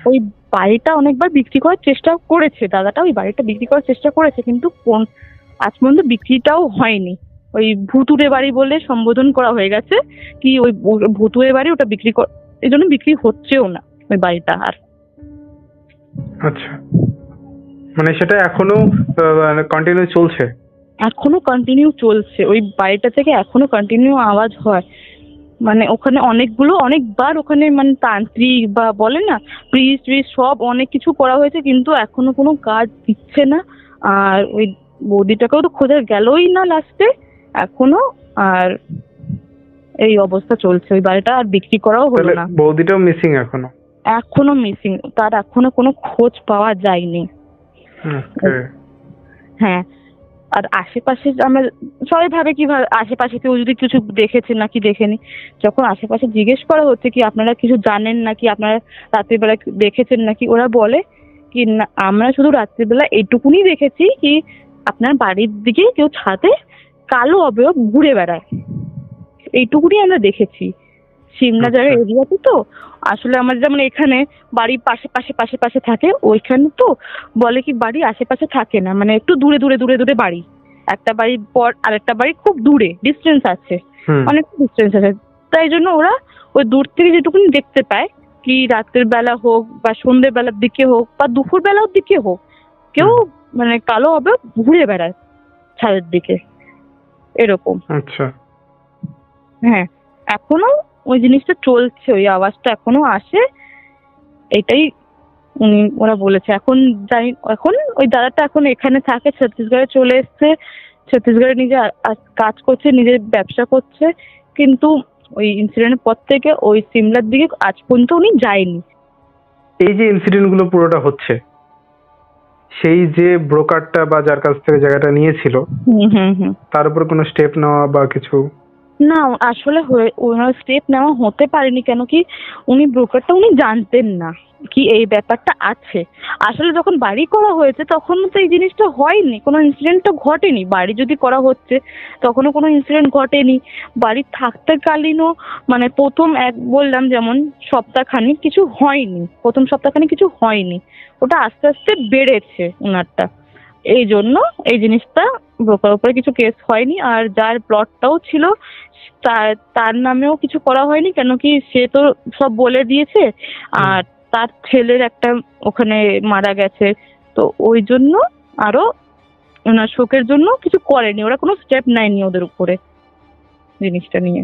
ওই বাড়িটা অনেকবার বিক্রি করার চেষ্টা করেছে দাদাটা, ওই বাড়িটা বিক্রি করার চেষ্টা করেছে, কিন্তু আজ পর্যন্ত বিক্রিটাও হয়নি। ওই ভুতুরে বাড়ি বলে সম্বোধন করা হয়ে গেছে, কি ওই ভুতুরে বাড়ি, ওটা বিক্রি এই জন্য বিক্রি হচ্ছেও না ওই বাড়িটা আর। আচ্ছা, মানে সেটা এখনো কন্টিনিউ চলছে? এখনো কন্টিনিউ চলছে, ওই বাড়িটা থেকে এখনো কন্টিনিউ আওয়াজ হয়। মানে ওখানে অনেকবার ওখানে মানে তান্ত্রিক বা বলে না প্রিস্ট সব অনেক কিছু করা হয়েছে, কিন্তু এখনো কোনো কাজ দিচ্ছে না। আর ওই বৌদিটাকেও তো খোঁজা গেলই না লাস্টে এখনো, আর এই অবস্থা চলছে। ওই বাড়িটা আর বিক্রি করাও হলো না। বৌদিটাও মিসিং এখনো মিসিং, তার এখনো কোনো খোঁজ পাওয়া যায়নি। হ্যাঁ, আর আশেপাশে আমরা সবাই ভাবে কি আশেপাশে কেউ যদি কিছু দেখেছে নাকি দেখেনি। যখন আশেপাশে জিজ্ঞেস করা হচ্ছে কি আপনারা কিছু জানেন নাকি, আপনারা রাত্রিবেলা দেখেছেন নাকি, ওরা বলে কি না আমরা শুধু রাত্রিবেলা এইটুকুনি দেখেছি কি আপনার বাড়ির দিকে কেউ ছাদে কালো অবয়ব ঘুরে বেড়ায়, এইটুকুনি আমরা দেখেছি। সিমলা জায়গা এরিয়াতে তো আসলে আমার যেমন এখানে বাড়ির পাশে পাশে পাশে পাশে থাকে, ওইখানে তো বলে কি বাড়ি আশেপাশে থাকে না, মানে একটু দূরে দূরে দূরে দূরে বাড়ি, একটা বাড়ির পর আরেকটা বাড়ি খুব দূরে, ডিস্টেন্স আছে, অনেক ডিস্টেন্স আছে। তাই জন্য ওরা ওই দূর থেকে যেটুকুনি দেখতে পায় কি রাতের বেলা হোক বা সন্ধ্যের বেলার দিকে হোক বা দুপুর বেলার দিকে হোক, কেউ মানে কালো হবে ঘুরে বেড়ায় ছাদের দিকে, এরকম। আচ্ছা, হ্যাঁ, এখনো ওই জিনিসটা চলছে, ওই আওয়াজটা এখনো আসে, এটাই ওরা বলেছে। এখন জানি, এখন ওই দাদাটা এখন এখানে থাকে, ছত্তিশগড়ে চলে এসছে, ছত্তিশগড়ে নিজে কাজ করছে, নিজের ব্যবসা করছে, কিন্তু ওই ইনসিডেন্টের পর থেকে ওই সিমলার দিকে আজ পর্যন্ত উনি যায়নি। এই যে ইনসিডেন্ট গুলো পুরোটা হচ্ছে, সেই যে ব্রোকারটা বা যার কাছ থেকে জায়গাটা নিয়েছিল তার উপর কোনো স্টেপ নেওয়া বা কিছু? না, আসলে ওনার স্টেপ নেওয়া হতে পারেনি, কেন কি উনি ব্রোকারটা উনি জানতেন না কি এই ব্যাপারটা আছে। আসলে যখন বাড়ি করা হয়েছে তখন তো এই জিনিসটা হয়নি, কোনো ইনসিডেন্ট তো ঘটেনি। বাড়ি যদি করা হচ্ছে তখনও কোনো ইনসিডেন্ট ঘটেনি। বাড়ি থাকতে কালীনও মানে প্রথম বললাম যেমন সপ্তাহখানিক কিছু হয়নি, প্রথম সপ্তাহখানিক কিছু হয়নি, ওটা আস্তে আস্তে বেড়েছে ওনারটা। এই জন্য এই জিনিসটা ব্রোকার উপরে কিছু কেস হয়নি। আর যার প্লটটাও ছিল তার নামেও কিছু করা হয়নি, কেন কি সে তো সব বলে দিয়েছে, আর তার ছেলের একটা ওখানে মারা গেছে, তো ওই জন্য আরো ওনার শোকের জন্য কিছু করেনি, ওরা কোনো স্টেপ নেয়নি ওদের উপরে জিনিসটা নিয়ে।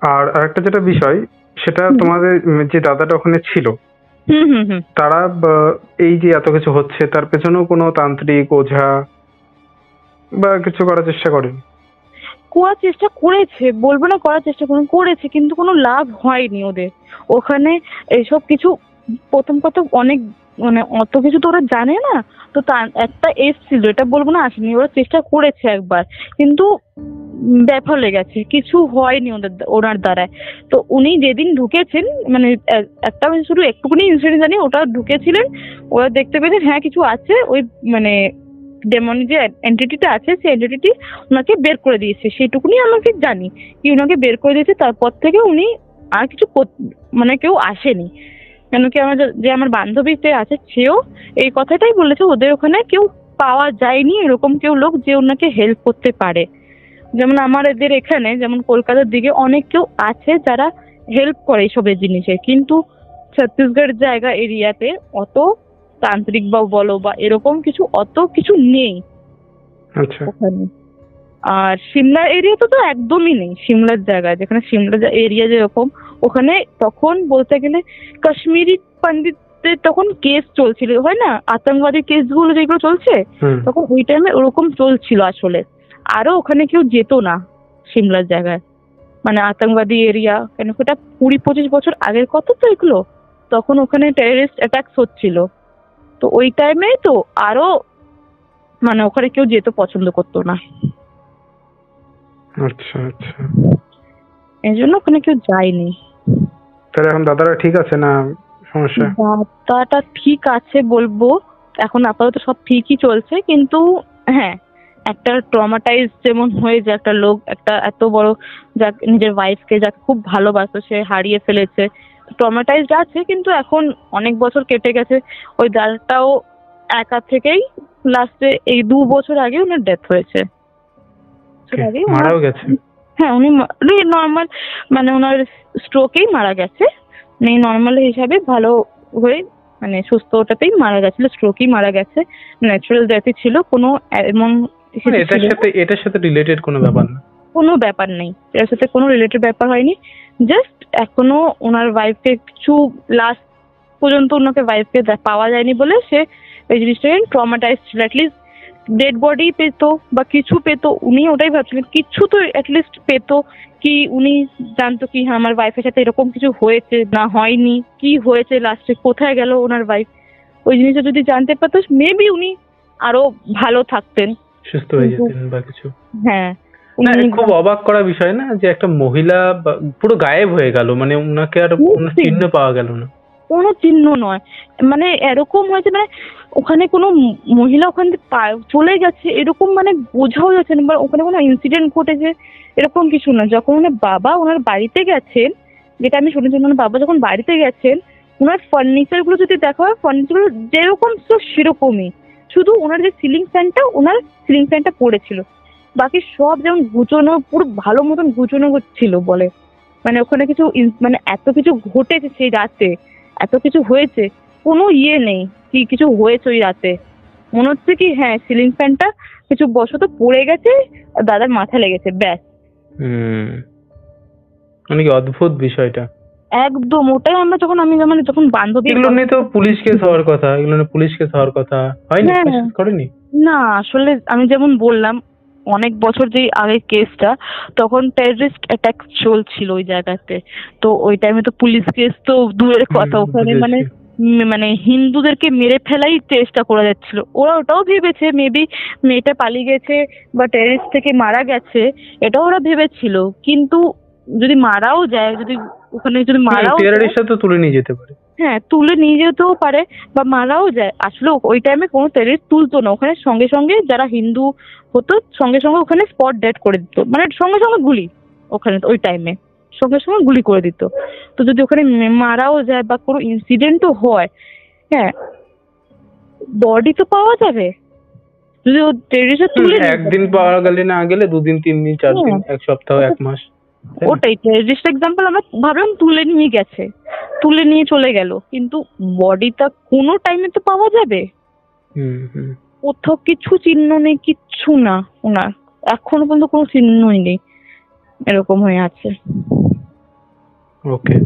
আর আরেকটা যেটা বিষয়, সেটা তোমাদের যে দাদাটা ওখানে ছিল, তারা এই যে এত কিছু হচ্ছে তার পেছনেও কোনো তান্ত্রিক ওঝা বা কিছু করার চেষ্টা করেনি? করার চেষ্টা করেছে, বলবো না করার চেষ্টা করেছে, কিন্তু কোনো লাভ হয়নি ওদের ওখানে। এইসব কিছু প্রথম কথা অনেক মানে অত কিছু তো ওরা জানে না, তো একটা এসছিল, এটা বলবো না আসেনি, ওরা চেষ্টা করেছে একবার, কিন্তু ব্যর্থ লেগেছে, কিছু হয়নি ওনার দ্বারায়। তো উনি যেদিন ঢুকেছেন, মানে একটা শুধু একটুকুনি ইনসিডেন্ট জানি, ওটা ঢুকেছিলেন, ওরা দেখতে পেয়েছেন হ্যাঁ কিছু আছে, ওই মানে ডেমনি যে এন্টিটিটা আছে সেই এন্টিটি ওনাকে বের করে দিয়েছে, সেইটুকুনি আমাকে জানি কি ওনাকে বের করে দিয়েছে। তারপর থেকে উনি আর কিছু মানে কেউ আসেনি। কেন কি আমার যে আমার বান্ধবীতে আছে সেও এই কথাটাই বলেছে, ওদের ওখানে কেউ পাওয়া যায়নি এরকম কেউ লোক যে ওনাকে হেল্প করতে পারে। যেমন আমার এদের এখানে যেমন কলকাতার দিকে অনেক কেউ আছে যারা হেল্প করে এইসবের জিনিসে, কিন্তু ছত্তিশগড় জায়গা এরিয়াতে অত তান্ত্রিক বা বলো বা এরকম কিছু অত কিছু নেই আচ্ছা। ওখানে। আর সিমলা এরিয়াতে তো একদমই নেই, সিমলার জায়গায় যেখানে সিমলা এরিয়া যেরকম ওখানে তখন বলতে গেলে কাশ্মীরি পন্ডিতদের তখন কেস চলছিল, হয় না আতঙ্কবাদী কেসগুলো যেগুলো চলছে, তখন ওই টাইমে ওরকম চলছিল আসলে। আরো ওখানে কেউ যেত না সিমলার জায়গায়, মানে আতঙ্কবাদী এরিয়া, কেন ওটা 20-25 বছর আগের কথা তো এগুলো, তখন ওখানে টেররিস্ট অ্যাটাকস হচ্ছিল, তো ওই টাইমে তো আরো মানে ওখানে কেউ যেতে পছন্দ করতো না। আচ্ছা আচ্ছা, এই জন্য ওখানে কেউ যায়নি। তাহলে এখন দাদারা ঠিক আছে না? সমস্যা দাদাটা ঠিক আছে বলবো, এখন আপাতত সব ঠিকই চলছে, কিন্তু হ্যাঁ একটা ট্রমাটাইজ যেমন হয়ে যায় একটা লোক, একটা এত বড় যা নিজের ওয়াইফকে যাকে খুব ভালোবাসতো সে হারিয়ে ফেলেছে, ট্রমাটাইজড আছে, কিন্তু এখন অনেক বছর কেটে গেছে। ওই দাদাটাও একা থেকেই লাস্টে এই 2 বছর আগে ওনার ডেথ হয়েছে। মারাও গেছে? হ্যাঁ উনি নর্মাল মানে ওনার স্ট্রোকেই মারা গেছে, উনি নর্মাল হিসাবে ভালো হয়ে মানে সুস্থটাতেই মারা গেছিল, স্ট্রোকেই মারা গেছে, ন্যাচারাল ডেথই ছিল, কোনো এমন এটার সাথে রিলেটেড কোনো ব্যাপার না? কোনো ব্যাপার নেই, এর সাথে কোনো রিলেটেড ব্যাপার হয়নি। জাস্ট এখনো ওনার ওয়াইফকে কিছু লাস্ট পর্যন্ত ওনাকে ওয়াইফকে পাওয়া যায়নি বলে সে এই জিনিসটাকে ট্রমাটাইজ ছিল। অ্যাটলিস্ট ডেড বডি পেতো বা কিছু পেতো, উনি ওটাই ভাবছিলেন কিছু তো অ্যাটলিস্ট পেতো, কি উনি জানতো কি হ্যাঁ আমার ওয়াইফের সাথে এরকম কিছু হয়েছে না হয়নি, কি হয়েছে লাস্টে, কোথায় গেল ওনার ওয়াইফ, ওই জিনিসটা যদি জানতে পারতো মেবি উনি আরো ভালো থাকতেন, সুস্থ হয়ে যেতেন বা কিছু। হ্যাঁ খুব অবাক করা বিষয় না যে একটা মহিলা পুরো গায়েব হয়ে গেল, মানে ওনাকে আর চিহ্ন পাওয়া গেল না, কোনো চিহ্ন নয়, মানে এরকম হয়েছে মানে ওখানে কোনো মহিলা ওখান থেকে চলে গেছে এরকম মানে বোঝাও যাচ্ছে না, ওখানে কোনো ইনসিডেন্ট ঘটেছে এরকম কিছু না। যখন ওনার বাবা ওনার বাড়িতে গেছেন, যেটা আমি শুনেছি ওনার বাবা যখন বাড়িতে গেছেন, ওনার ফার্নিচার গুলো যদি দেখা হয় ফার্নিচার গুলো যেরকম ছিল সেরকমই, শুধু ওনার যে সিলিং ফ্যানটা পড়েছিল, বাকি সব যেমন গুছোনো পুরো ভালো মতন গুছোনো ছিল বলে। মানে ওখানে কিছু মানে এত কিছু ঘটেছে সেই রাতে, এত কিছু হয়েছে, কোনো ইয়ে নেই কি কিছু হয়েছে ওই রাতে, মনে হচ্ছে কি হ্যাঁ সিলিং ফ্যানটা কিছু বশত পড়ে গেছে আর দাদার মাথা লেগেছে ব্যাস। মানে কি অদ্ভুত বিষয়টা একদম, ওটাই আমরা যখন বান্ধবী, এগুলো নিয়ে তো পুলিশ কেস হওয়ার কথা, এগুলো নিয়ে পুলিশ কেস হওয়ার কথা হয়নি, করেনি না। আসলে আমি যেমন বললাম অনেক বছর যে আগে কেসটা, তখন টেররিস্ট অ্যাটাক চলছিল ওই জায়গাতে, তো ওই টাইমে তো পুলিশ কেস তো দূরের কথা, ওখানে মানে হিন্দুদেরকে মেরে ফেলাই চেষ্টা করা যাচ্ছিল, ওরা ওটাও ভেবেছে মেবি মেয়েটা পালিয়ে গেছে বা টেররিস্ট থেকে মারা গেছে, এটাও ওরা ভেবেছিল, কিন্তু যদি মারাও যায়, যদি ওখানে যদি মারাও টেররিস্টরা তো তুলে নিয়ে যেতে পারে, হ্যাঁ তুলে নিয়ে যেতেও পারে বা মারাও যায়, আসলে ওই টাইমে কোনো টেররিস্ট তুলতো না, ওখানে সঙ্গে সঙ্গে যারা হিন্দু হতো সঙ্গে সঙ্গে ওখানে স্পট ডেড করে দিত, মানে সঙ্গে সঙ্গে গুলি, ওখানে ওই টাইমে সঙ্গে সঙ্গে গুলি করে দিত। তো যদি ওখানে মারাও যায় বা কোনো ইনসিডেন্টও হয়, হ্যাঁ বডি তো পাওয়া যাবে, যদি ও টেররিস্ট তুলে একদিন পাওয়া গেলে না গেলে 2 দিন 3 দিন 4 দিন 1 সপ্তাহ 1 মাস, ওটাই টেররিস্ট এক্সাম্পল আমরা ভাবলাম তুলে নিয়ে গেছে, তুলে নিয়ে চলে গেল, কিন্তু বডিটা কোনো টাইমে তো পাওয়া যাবে, কোথাও কিছু চিহ্ন নেই, কিচ্ছু না, ওনার এখনো পর্যন্ত কোনো চিহ্নই নেই, এরকম হয়ে আছে। ওকে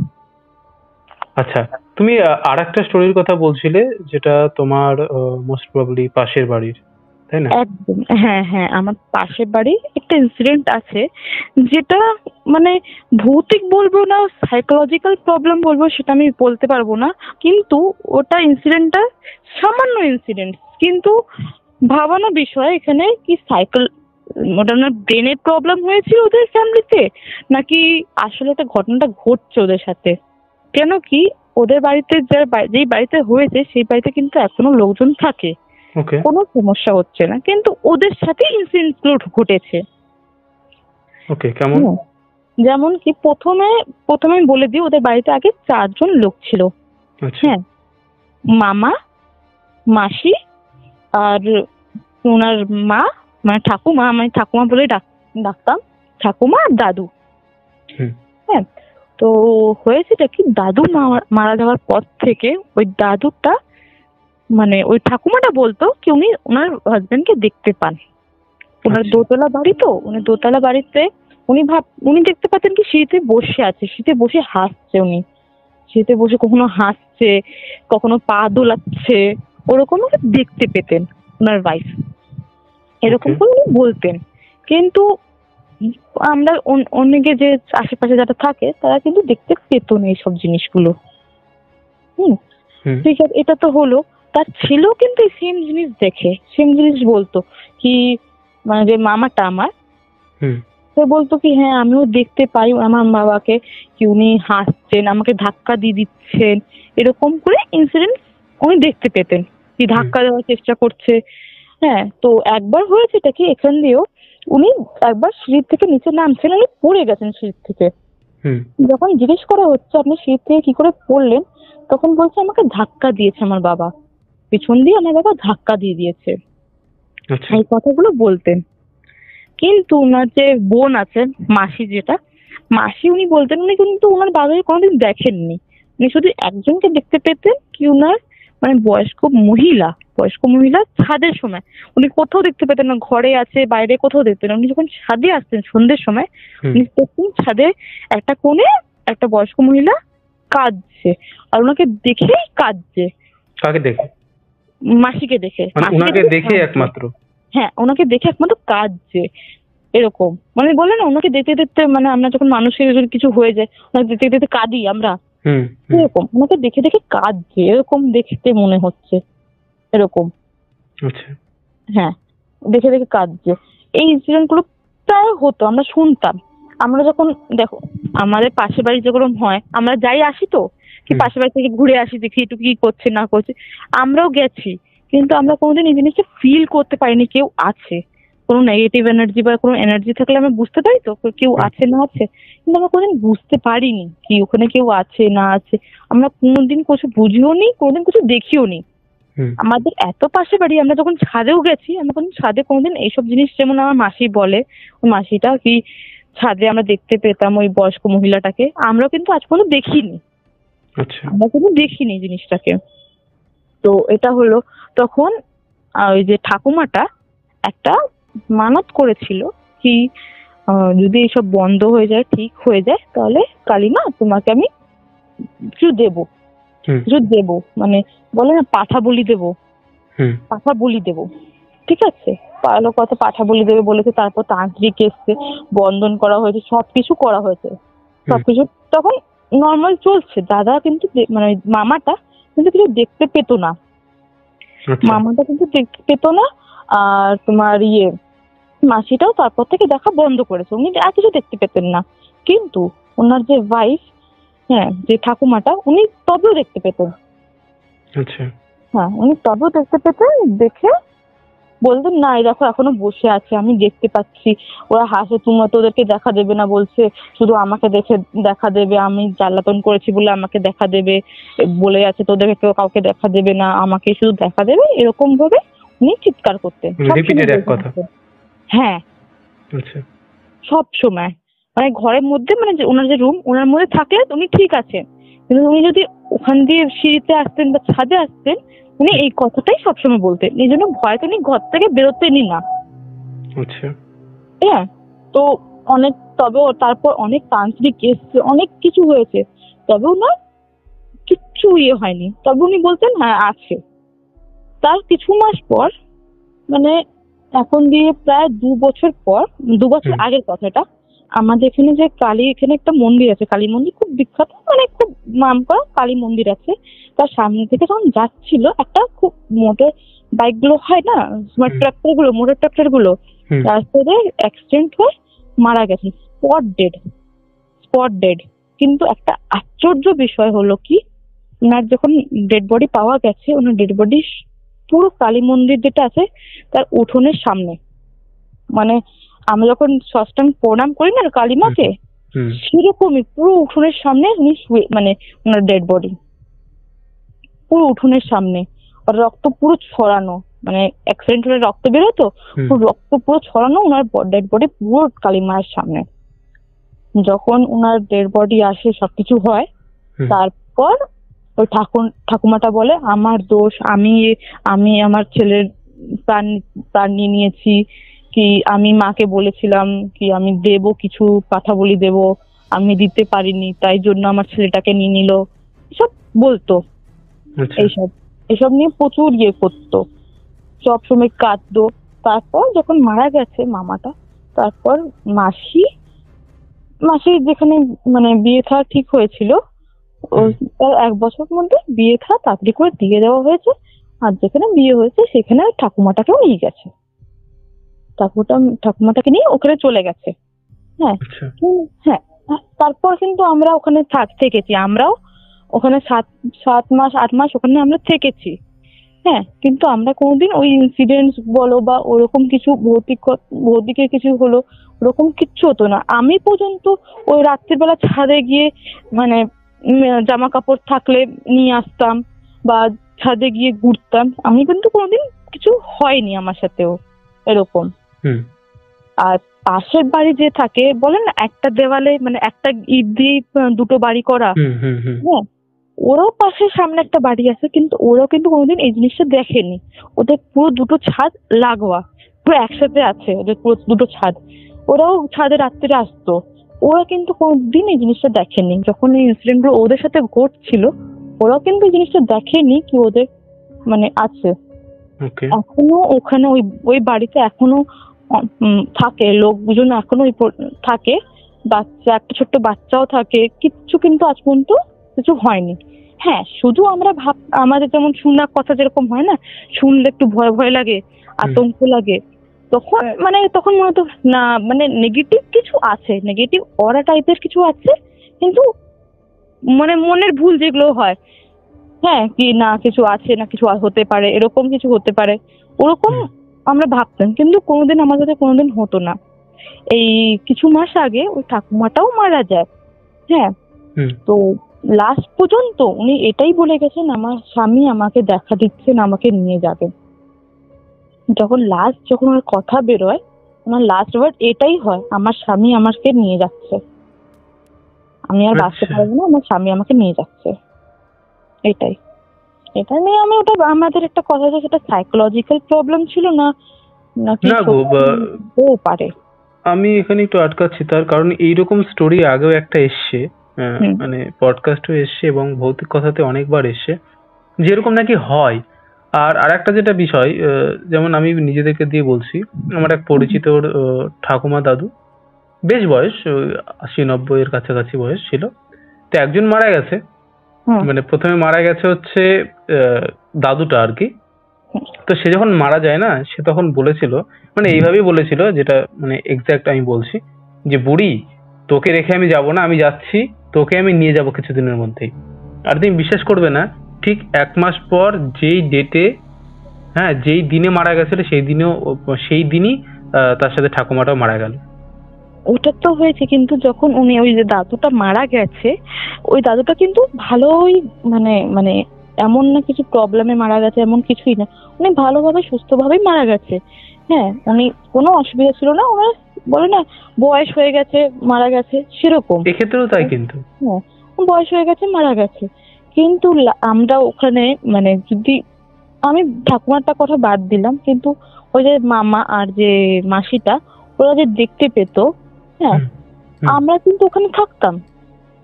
আচ্ছা, তুমি আরেকটা স্টোরির কথা বলছিলে যেটা তোমার মোস্ট প্রবাবলি পাশের বাড়ির, তাই না? একদম, হ্যাঁ হ্যাঁ আমার পাশের বাড়ি একটা ইনসিডেন্ট আছে, যেটা মানে ভৌতিক বলবো না সাইকোলজিক্যাল প্রবলেম বলবো সেটা আমি বলতে পারবো না, কিন্তু ওটা ইনসিডেন্টটা সামান্য ইনসিডেন্ট, কিন্তু ভাবানো বিষয় এখানে কি ওটা না ব্রেনের প্রবলেম হয়েছিল ওদের ফ্যামিলিতে, নাকি আসলে একটা ঘটনাটা ঘটছে ওদের সাথে। কেন কি ওদের বাড়িতে যেই বাড়িতে হয়েছে সেই বাড়িতে কিন্তু এখনো লোকজন থাকে, কোনো সমস্যা হচ্ছে না, কিন্তু ওদের সাথে ইনসিডেন্ট ঘটেছে। ওকে, কেমন? যেমন কি প্রথমে প্রথমে আমি বলে দিই, ওদের বাড়িতে আগে 4 জন লোক ছিল। আচ্ছা। হ্যাঁ, মামা, মাসি, আর ওনার মা, মানে ঠাকুমা, আমি ঠাকুমা বলে ডাকতাম, ঠাকুমা আর দাদু। হুম। হ্যাঁ, তো হয়েছেটা কি, দাদু মারা যাওয়ার পর থেকে ওই দাদুটা, মানে ওই ঠাকুমাটা বলতো কি উনি ওনার হাজবেন্ডকে দেখতে পান। ওনার আচ্ছা। দোতলা বাড়ি, তো উনি দোতলা বাড়িতে উনি দেখতে পাচ্ছেন কি সিঁড়িতে বসে আছে, সিঁড়িতে বসে হাসছে। উনি সিঁড়িতে বসে কখনো হাসছে, কখনো পা দোলাচ্ছে, ওরকম ওকে দেখতে পেতেন ওনার ওয়াইফ, এরকম Okay. করে উনি বলতেন। কিন্তু আমরা অনেকে যে আশেপাশে যারা থাকে তারা কিন্তু দেখতে পেত না এইসব জিনিসগুলো। হুম, হুম। ঠিক আছে, এটা তো হলো। তার ছেলেও কিন্তু এই সেম জিনিস দেখে, সেম জিনিস বলতো কি, মানে যে মামাটা আমার, হুম। সে বলতো কি হ্যাঁ আমিও দেখতে পাই আমার বাবাকে, কি উনি হাসছেন, আমাকে ধাক্কা দিয়ে দিচ্ছেন, এরকম করে ইনসিডেন্ট উনি দেখতে পেতেন, কি ধাক্কা দেওয়ার চেষ্টা করছে। হ্যাঁ, তো একবার হয়েছে এটা কি, এখান দিয়েও উনি একবার সিঁড়ি থেকে নিচে নামছেন, উনি পড়ে গেছেন সিঁড়ি থেকে। হুম। যখন জিজ্ঞেস করা হচ্ছে আপনি সিঁড়ি থেকে কি করে পড়লেন, তখন বলছে আমাকে ধাক্কা দিয়েছে আমার বাবা, পিছন দিয়ে আমার বাবা ধাক্কা দিয়ে দিয়েছে, আচ্ছা। এই কথাগুলো বলতেন। কিন্তু ওনার যে বোন আছে, মাসি যেটা, মাসি উনি বলতেন উনি কিন্তু ওনার বাবাকে কোনোদিন দেখেননি, উনি শুধু একজনকে দেখতে পেতেন কি উনার মানে বয়স্ক মহিলা ছাদের সময়, উনি কোথাও দেখতে পেতেন না, ঘরে আছে বাইরে কোথাও দেখতেন না, উনি যখন ছাদে আসতেন সন্ধ্যের সময়, হুম। উনি দেখতেন ছাদে একটা কোণে একটা বয়স্ক মহিলা কাঁদছে, আর ওনাকে দেখেই কাঁদছে। কাকে দেখে? মাসিকে দেখে, মানে মাসিকে ওনাকে দেখে কাঁদছে। একমাত্র? হ্যাঁ, ওনাকে দেখে একমাত্র কাঁদছে, এরকম। মানে বলে না ওনাকে দেখতে দেখতে, মানে আমরা যখন মানুষের যদি কিছু হয়ে যায় ওনাকে দেখতে দেখতে কাঁদি আমরা, হুম। হুম। এরকম ওনাকে দেখে দেখে কাঁদছে, এরকম দেখতে মনে হচ্ছে, এরকম। আচ্ছা। হ্যাঁ, দেখে দেখে কাঁদছে। এই ইনসিডেন্ট গুলো প্রায় হতো, আমরা শুনতাম। আমরা যখন দেখো আমাদের পাশের বাড়ি যেরকম হয়, আমরা যাই আসি তো, কি হুম। পাশের বাড়ি থেকে ঘুরে আসি, দেখি একটু কি করছে না করছে, আমরাও গেছি, কিন্তু আমরা কোনোদিন এই জিনিসটা ফিল করতে পারিনি কেউ আছে, কোনো নেগেটিভ এনার্জি বা কোনো এনার্জি থাকলে আমরা বুঝতে পারি তো কেউ আছে না আছে, কিন্তু আমরা কোনোদিন বুঝতে পারিনি কি ওখানে কেউ আছে না আছে। আমরা কোনোদিন কিছু বুঝিও নি, কোনোদিন কিছু দেখিও নি। হুম। আমাদের এত পাশে বাড়ি, আমরা যখন ছাদেও গেছি, আমরা কোনো ছাদে কোনোদিন এইসব জিনিস, যেমন আমার মাসি বলে, ওই মাসিটা কি ছাদে আমরা দেখতে পেতাম ওই বয়স্ক মহিলাটাকে, আমরা কিন্তু আজ পর্যন্ত দেখিনি, আচ্ছা। আমরা কিন্তু দেখিনি জিনিসটাকে। তো এটা হলো তখন ওই যে ঠাকুমাটা একটা মানত করেছিল কি, যদি এইসব বন্ধ হয়ে যায়, ঠিক হয়ে যায়, তাহলে কালিমা তোমাকে আমি কিছু দেবো, হুম। কিছু দেবো, মানে বলে না পাঠা বলি দেবো, হুম। পাঠা বলি দেবো, ঠিক আছে, ভালো কথা, পাঠা বলি দেবে বলেছে। তারপর তান্ত্রিক এসছে, বন্ধন করা হয়েছে, সবকিছু করা হয়েছে, সবকিছু তখন নর্মাল চলছে। দাদা কিন্তু মানে ওই মামাটা কিন্তু কিছু দেখতে পেত না, আচ্ছা। মামাটা কিন্তু দেখতে পেত না। আর তোমার মাসিটাও তারপর থেকে দেখা বন্ধ করেছে, উনি আর কিছু দেখতে পেতেন না। কিন্তু ওনার যে ওয়াইফ, হ্যাঁ যে ঠাকুমাটা, উনি তবেও দেখতে পেতেন। আচ্ছা। হ্যাঁ, উনি তবেও দেখতে পেতেন, দেখে বলতেন না এই দেখো এখনো বসে আছে, আমি দেখতে পাচ্ছি, ওরা হাসে, তোমরা তো ওদেরকে দেখা দেবে না বলছে, শুধু আমাকে দেখে দেখা দেবে, আমি জ্বালাতন করেছি বলে আমাকে দেখা দেবে, বলে আছে তোদেরকে কেউ কাউকে দেখা দেবে না, আমাকে শুধু দেখা দেবে, এরকম ভাবে উনি চিৎকার করতেন রিপিটেড এক কথা? হ্যাঁ, আচ্ছা। সব সময়, মানে ঘরের মধ্যে, মানে যে ওনার যে রুম, ওনার মধ্যে থাকলে উনি ঠিক আছে, কিন্তু উনি যদি ওখান দিয়ে সিঁড়িতে আসতেন বা ছাদে আসতেন, উনি এই কথাটাই সবসময় বলতেন, এই জন্য ভয়তে উনি ঘর থেকে বেরোতেনই না। আচ্ছা। হ্যাঁ, তো অনেক, তবে তারপর অনেক তান্ত্রিক এসছে, অনেক কিছু হয়েছে, তবে ওনার কিচ্ছু হয়নি, তবে উনি বলতেন হ্যাঁ আছে। তার কিছু মাস পর, মানে এখন দিয়ে প্রায় 2 বছর পর, 2 বছর আগের কথাটা, আমাদের এখানে যে কালী, এখানে একটা মন্দির আছে, কালী মন্দির খুব বিখ্যাত, মানে খুব নামকরা কালী মন্দির আছে, তার সামনে থেকে যখন যাচ্ছিল একটা খুব মোটর বাইক গুলো হয় না, স্মার্ট ট্রাক্টর গুলো, মোটর ট্রাক্টর গুলো, রাস্তায় অ্যাক্সিডেন্ট হয়ে মারা গেছে, স্পট ডেড। কিন্তু একটা আশ্চর্য বিষয় হলো কি, ওনার যখন ডেড বডি পাওয়া গেছে, ওনার ডেড বডি পুরো কালী মন্দির যেটা আছে তার উঠোনের সামনে, মানে আমরা যখন ষষ্ঠাঙ্গ প্রণাম করি না কালী মাকে, হুম। সেরকমই পুরো উঠোনের সামনে উনি শুয়ে, মানে ওনার ডেড বডি পুরো উঠোনের সামনে, আর রক্ত পুরো ছড়ানো, মানে অ্যাক্সিডেন্ট হলে রক্ত বেরোয় তো, হুম। পুরো রক্ত পুরো ছড়ানো ওনার ডেড বডি পুরো কালী মায়ের সামনে। যখন ওনার ডেড বডি আসে, সবকিছু হয়, হুম। তারপর ওই ঠাকুমাটা বলে আমার দোষ, আমি আমি আমার ছেলের প্রাণ প্রাণ নিয়ে নিয়েছি, কি আমি মাকে বলেছিলাম কি আমি দেব, কিছু কথা বলি দেব, আমি দিতে পারিনি, তাই জন্য আমার ছেলেটাকে নিয়ে নিল, সব বলতো। আচ্ছা। এইসব এসব নিয়ে প্রচুর ইয়ে করতো, সবসময় কাঁদতো। তারপর যখন মারা গেছে মামাটা, তারপর মাসির যেখানে মানে বিয়ে থা ঠিক হয়েছিল, তার 1 বছর মধ্যে বিয়ে থা তাড়াতাড়ি করে দিয়ে দেওয়া হয়েছে। আর যেখানে বিয়ে হয়েছে সেখানে ঠাকুমাটাকেও নিয়ে গেছে, ঠাকুমাটাকে নিয়ে ওখানে চলে গেছে। হ্যাঁ। আচ্ছা। হ্যাঁ, তারপর কিন্তু আমরা ওখানে থেকেছি, আমরাও ওখানে 7 মাস 8 মাস ওখানে আমরা থেকেছি। হ্যাঁ, কিন্তু আমরা কোনোদিন ওই ইনসিডেন্টস বলো বা ওরকম কিছু ভৌতিকের কিছু হলো, ওরকম কিচ্ছু হতো না। আমি পর্যন্ত ওই রাত্রির বেলা ছাদে গিয়ে মানে জামা কাপড় থাকলে নিয়ে আসতাম বা ছাদে গিয়ে ঘুরতাম, আমি কিন্তু কোনোদিন কিছু হয়নি আমার সাথেও এরকম। হুম। আর পাশের বাড়ি যে থাকে, বলেন না একটা দেওয়ালে মানে একটা ইট দিয়ে দুটো বাড়ি করা, হুম। হুম। হুম। হ্যাঁ, ওরাও পাশের সামনে একটা বাড়ি আছে, কিন্তু ওরাও কিন্তু কোনোদিন এই জিনিসটা দেখেনি। ওদের পুরো দুটো ছাদ লাগোয়া, পুরো একসাথে আছে ওদের পুরো দুটো ছাদ, ওরাও ছাদে রাত্রিরে আসতো, ওরা কিন্তু কোনোদিন এই জিনিসটা দেখেনি। যখন এই ইনসিডেন্ট গুলো ওদের সাথে ঘটছিল, ওরাও কিন্তু এই জিনিসটা দেখেনি কি ওদের মানে আছে। ওকে। এখনো ওখানে ওই বাড়িতে এখনো থাকে লোকজন, এখনো থাকে, বাচ্চা একটা ছোট্ট বাচ্চাও থাকে, কিচ্ছু কিন্তু আজ পর্যন্ত কিছু হয়নি। হ্যাঁ, শুধু আমরা আমাদের যেমন শোনা কথা যেরকম হয় না, শুনলে একটু ভয় ভয় লাগে, আতঙ্ক লাগে, তখন মনে হতো না মানে নেগেটিভ কিছু আছে, নেগেটিভ অরা টাইপের কিছু আছে, কিন্তু মানে মনের ভুল যেগুলো হয়, হ্যাঁ, কি না কিছু আছে, না কিছু হতে পারে, এরকম কিছু হতে পারে, ওরকম আমরা ভাবতাম, কিন্তু কোনোদিন আমাদের কোনোদিন হতো না। এই কিছু মাস আগে ওই ঠাকুমাটাও মারা যায়। হ্যাঁ, তো লাস্ট পর্যন্ত উনি এটাই বলে গেছেন, আমার স্বামী আমাকে দেখা দিচ্ছেন, আমাকে নিয়ে যাবেন। যখন ওর কথা বেরোয়, ওনার লাস্ট ওয়ার্ড এটাই হয়, আমার স্বামী আমাকে নিয়ে যাচ্ছে, আমি আর বাঁচতে পারবো না, আমার স্বামী আমাকে নিয়ে যাচ্ছে। এটাই, এটা নিয়ে আমি ওটা আমাদের একটা কথা আছে, সেটা সাইকোলজিক্যাল প্রবলেম ছিল না নাকি পারে। আমি এখানে একটু আটকাচ্ছি, তার কারণ এইরকম স্টোরি আগেও একটা এসছে, মানে পডকাস্টও এসছে এবং ভৌতিক কথাতে অনেকবার এসছে, যেরকম নাকি হয়। আর আরেকটা যেটা বিষয়, যেমন আমি নিজেদেরকে দিয়ে বলছি, আমার এক পরিচিতর ঠাকুমা দাদু, বেশ বয়স 80-90 এর কাছাকাছি বয়স ছিল, তো একজন মারা গেছে। মানে প্রথমে মারা গেছে হচ্ছে দাদুটা আর কি। তো সে যখন মারা যায় না, সে তখন বলেছিল, মানে এইভাবেই বলেছিল, যেটা মানে এক্সাক্ট আমি বলছি, যে বুড়ি তোকে রেখে আমি যাব না, আমি যাচ্ছি, তোকে আমি নিয়ে যাব কিছুদিনের মধ্যেই। আর তুমি বিশ্বাস করবে না, ঠিক 1 মাস পর যেই ডেটে, হ্যাঁ, যেই দিনে মারা গেছিল সেই দিনই তার সাথে ঠাকুমাটাও মারা গেল। ওটা তো হয়েছে, কিন্তু যখন উনি ওই যে দাদুটা মারা গেছে, ওই দাদুটা কিন্তু ভালোই মানে মানে এমন না কিছু প্রবলেমে মারা গেছে, এমন কিছুই না, উনি ভালোভাবে সুস্থভাবেই মারা গেছে। হ্যাঁ, উনি কোনো অসুবিধা ছিল না, ওনার বলে না বয়স হয়ে গেছে মারা গেছে, সেরকম এক্ষেত্রেও তাই। কিন্তু হ্যাঁ, বয়স হয়ে গেছে মারা গেছে, কিন্তু আমরা ওখানে মানে যদি আমি ঠাকুমারটা কথা বাদ দিলাম, কিন্তু ওই যে মামা আর যে মাসিটা, ওরা যে দেখতে পেতো, হ্যাঁ, আমরা কিন্তু ওখানে থাকতাম,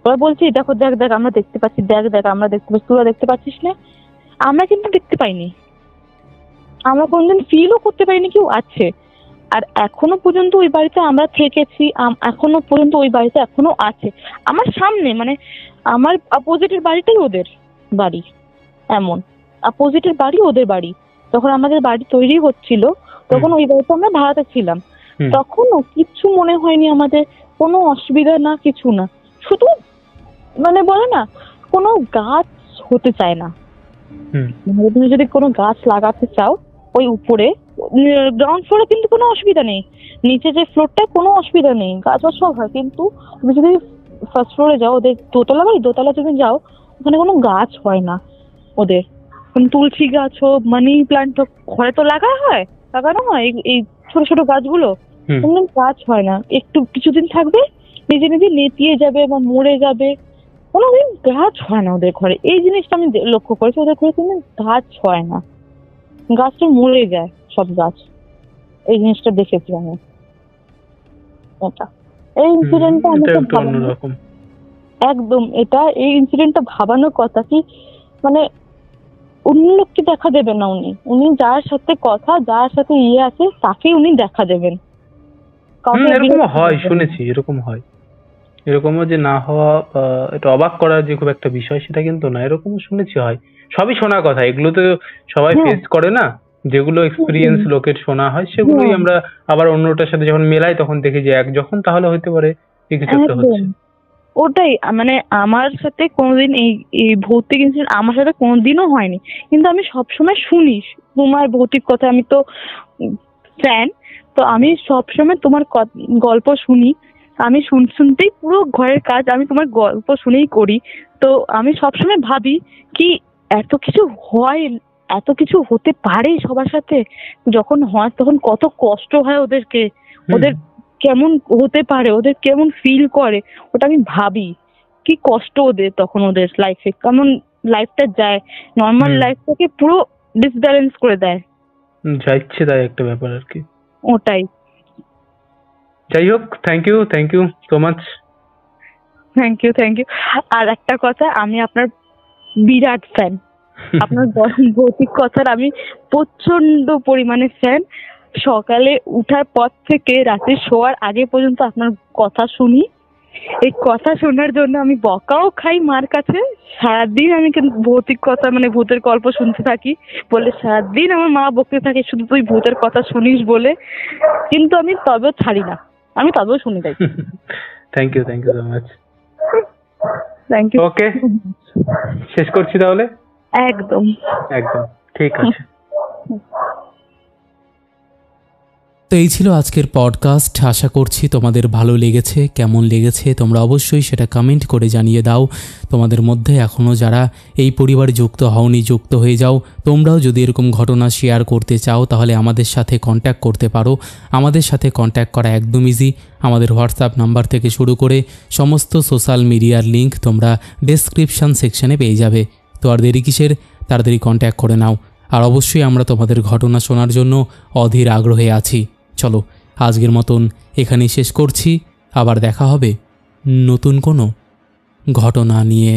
ওরা বলছি দেখো দেখ দেখ আমরা দেখতে পাচ্ছি, দেখ দেখ আমরা দেখতে পাচ্ছি, তোরা দেখতে পাচ্ছিস না, আমরা কিন্তু দেখতে পাইনি, আমরা কোনদিন ফিলও করতে পারিনি কেউ আছে। আর এখনো পর্যন্ত ওই বাড়িতে আমরা থেকেছি, এখনো পর্যন্ত ওই বাড়িতে এখনো আছে আমার সামনে, মানে আমার অপোজিটের বাড়িটাই ওদের বাড়ি, এমন অপোজিটের বাড়ি ওদের বাড়ি। যখন আমাদের বাড়ি তৈরি হচ্ছিল, তখন ওই বাড়িতে আমরা ভাড়াতে ছিলাম, তখনও কিচ্ছু মনে হয়নি আমাদের, কোনো অসুবিধা না, কিছু না, শুধু মানে বলে না কোনো গাছ হতে চায় না, তুমি যদি কোনো গাছ লাগাতে চাও ওই উপরে গ্রাউন্ড ফ্লোরে কিন্তু কোনো অসুবিধা নেই, নিচে যে ফ্লোরটা কোনো অসুবিধা নেই, গাছ সব হয়, কিন্তু তুমি যদি ফার্স্ট ফ্লোরে যাও, ওদের দোতলা বাড়ি, দোতলা যদি যাও ওখানে কোনো গাছ হয় না ওদের। তুলসী গাছ হোক, মানি প্লান্ট হোক, ঘরে তো লাগানো হয় এই ছোট ছোট গাছগুলো, কোনো গাছ হয় না। একটু কিছুদিন থাকবে, নিজে নিজে নেতিয়ে যাবে বা মরে যাবে, কোনোদিন গাছ হয় না ওদের ঘরে। এই জিনিসটা আমি লক্ষ্য করেছি, ওদের ঘরে কোনো গাছ হয় না, গাছটা মরে যায় সব গাছ। এই জিনিসটা দেখেছি আমি। এটা এই ইনসিডেন্টটা আমাকে একদম এই ইনসিডেন্টটা ভাবানোর কথা কি, মানে অন্য লোককে দেখা দেবেন না উনি যার সাথে কথা, যার সাথে আছে তাকেই উনি দেখা দেবেন। এরকম হয়, শুনেছি এরকম হয়। এরকমও যে না হওয়া এটা অবাক করার যে খুব একটা বিষয় সেটা কিন্তু না, এরকমও শুনেছি হয়। সবই শোনা কথা, এগুলো তো সবাই ফেস করে না। যেগুলো এক্সপিরিয়েন্স লোকের শোনা হয় সেগুলোই আমরা আবার অন্যটার সাথে যখন মেলাই তখন দেখি যে এক যখন তাহলে হতে পারে কিছু একটা হচ্ছে। ওটাই, মানে আমার সাথে কোনোদিন এই ভৌতিক ইনসিডেন্ট আমার সাথে কোনোদিনও হয়নি, কিন্তু আমি সবসময় শুনি তোমার ভৌতিক কথা। আমি তো ফ্যান, তো আমি সবসময় তোমার গল্প শুনি। আমি শুনতেই পুরো ঘরের কাজ আমি তোমার গল্প শুনেই করি। তো আমি সবসময় ভাবি কি এত কিছু হয়, এত কিছু হতে পারে সবার সাথে। যখন হয় তখন কত কষ্ট হয় ওদেরকে, ওদের কেমন হতে পারে, ওদের কেমন ফিল করে, ওটা আমি ভাবি। কি কষ্ট ওদের তখন, ওদের লাইফে কেমন লাইফটা যায়, নর্মাল লাইফটাকে পুরো ডিসব্যালেন্স করে দেয়, যাচ্ছে তাই একটা ব্যাপার আর কি। ওটাই। যাই হোক, thank you so much. Thank you. আর একটা কথা, আমি আপনার বিরাট ফ্যান, আপনার ভৌতিক কথার আমি প্রচন্ড পরিমাণে ফ্যান। সকালে উঠার পর থেকে রাতে শোয়ার আগে পর্যন্ত আপনার কথা শুনি। এই কথা শোনার জন্য আমি বকাও খাই মার কাছে। সারাদিন আমি কিন্তু ভৌতিক কথা, মানে ভূতের গল্প শুনতে থাকি বলে সারাদিন আমার মা বকতে থাকে, শুধু তুই ভূতের কথা শুনিস বলে। কিন্তু আমি তবেও ছাড়ি না, আমি তবেও শুনে যাই। Thank you so much. Thank you. Okay, শেষ করছি তাহলে। একদম ঠিক আছে। তো এই ছিল আজকের পডকাস্ট। আশা করছি তোমাদের ভালো লেগেছে। কেমন লেগেছে তোমরা অবশ্যই সেটা কমেন্ট করে জানিয়ে দাও। তোমাদের মধ্যে এখনও যারা এই পরিবারে যুক্ত হওনি, যুক্ত হয়ে যাও। তোমরাও যদি এরকম ঘটনা শেয়ার করতে চাও তাহলে আমাদের সাথে কন্ট্যাক্ট করতে পারো। আমাদের সাথে কন্ট্যাক্ট করা একদম ইজি। আমাদের হোয়াটসঅ্যাপ নাম্বার থেকে শুরু করে সমস্ত সোশ্যাল মিডিয়ার লিঙ্ক তোমরা ডেসক্রিপশন সেকশনে পেয়ে যাবে। তো আর দেরি কিসের, তাড়াতাড়ি কন্ট্যাক্ট করে নাও। আর অবশ্যই আমরা তোমাদের ঘটনা শোনার জন্য অধীর আগ্রহে আছি। চলো আজকের মতন এখানেই শেষ করছি। আবার দেখা হবে নতুন কোনো ঘটনা নিয়ে।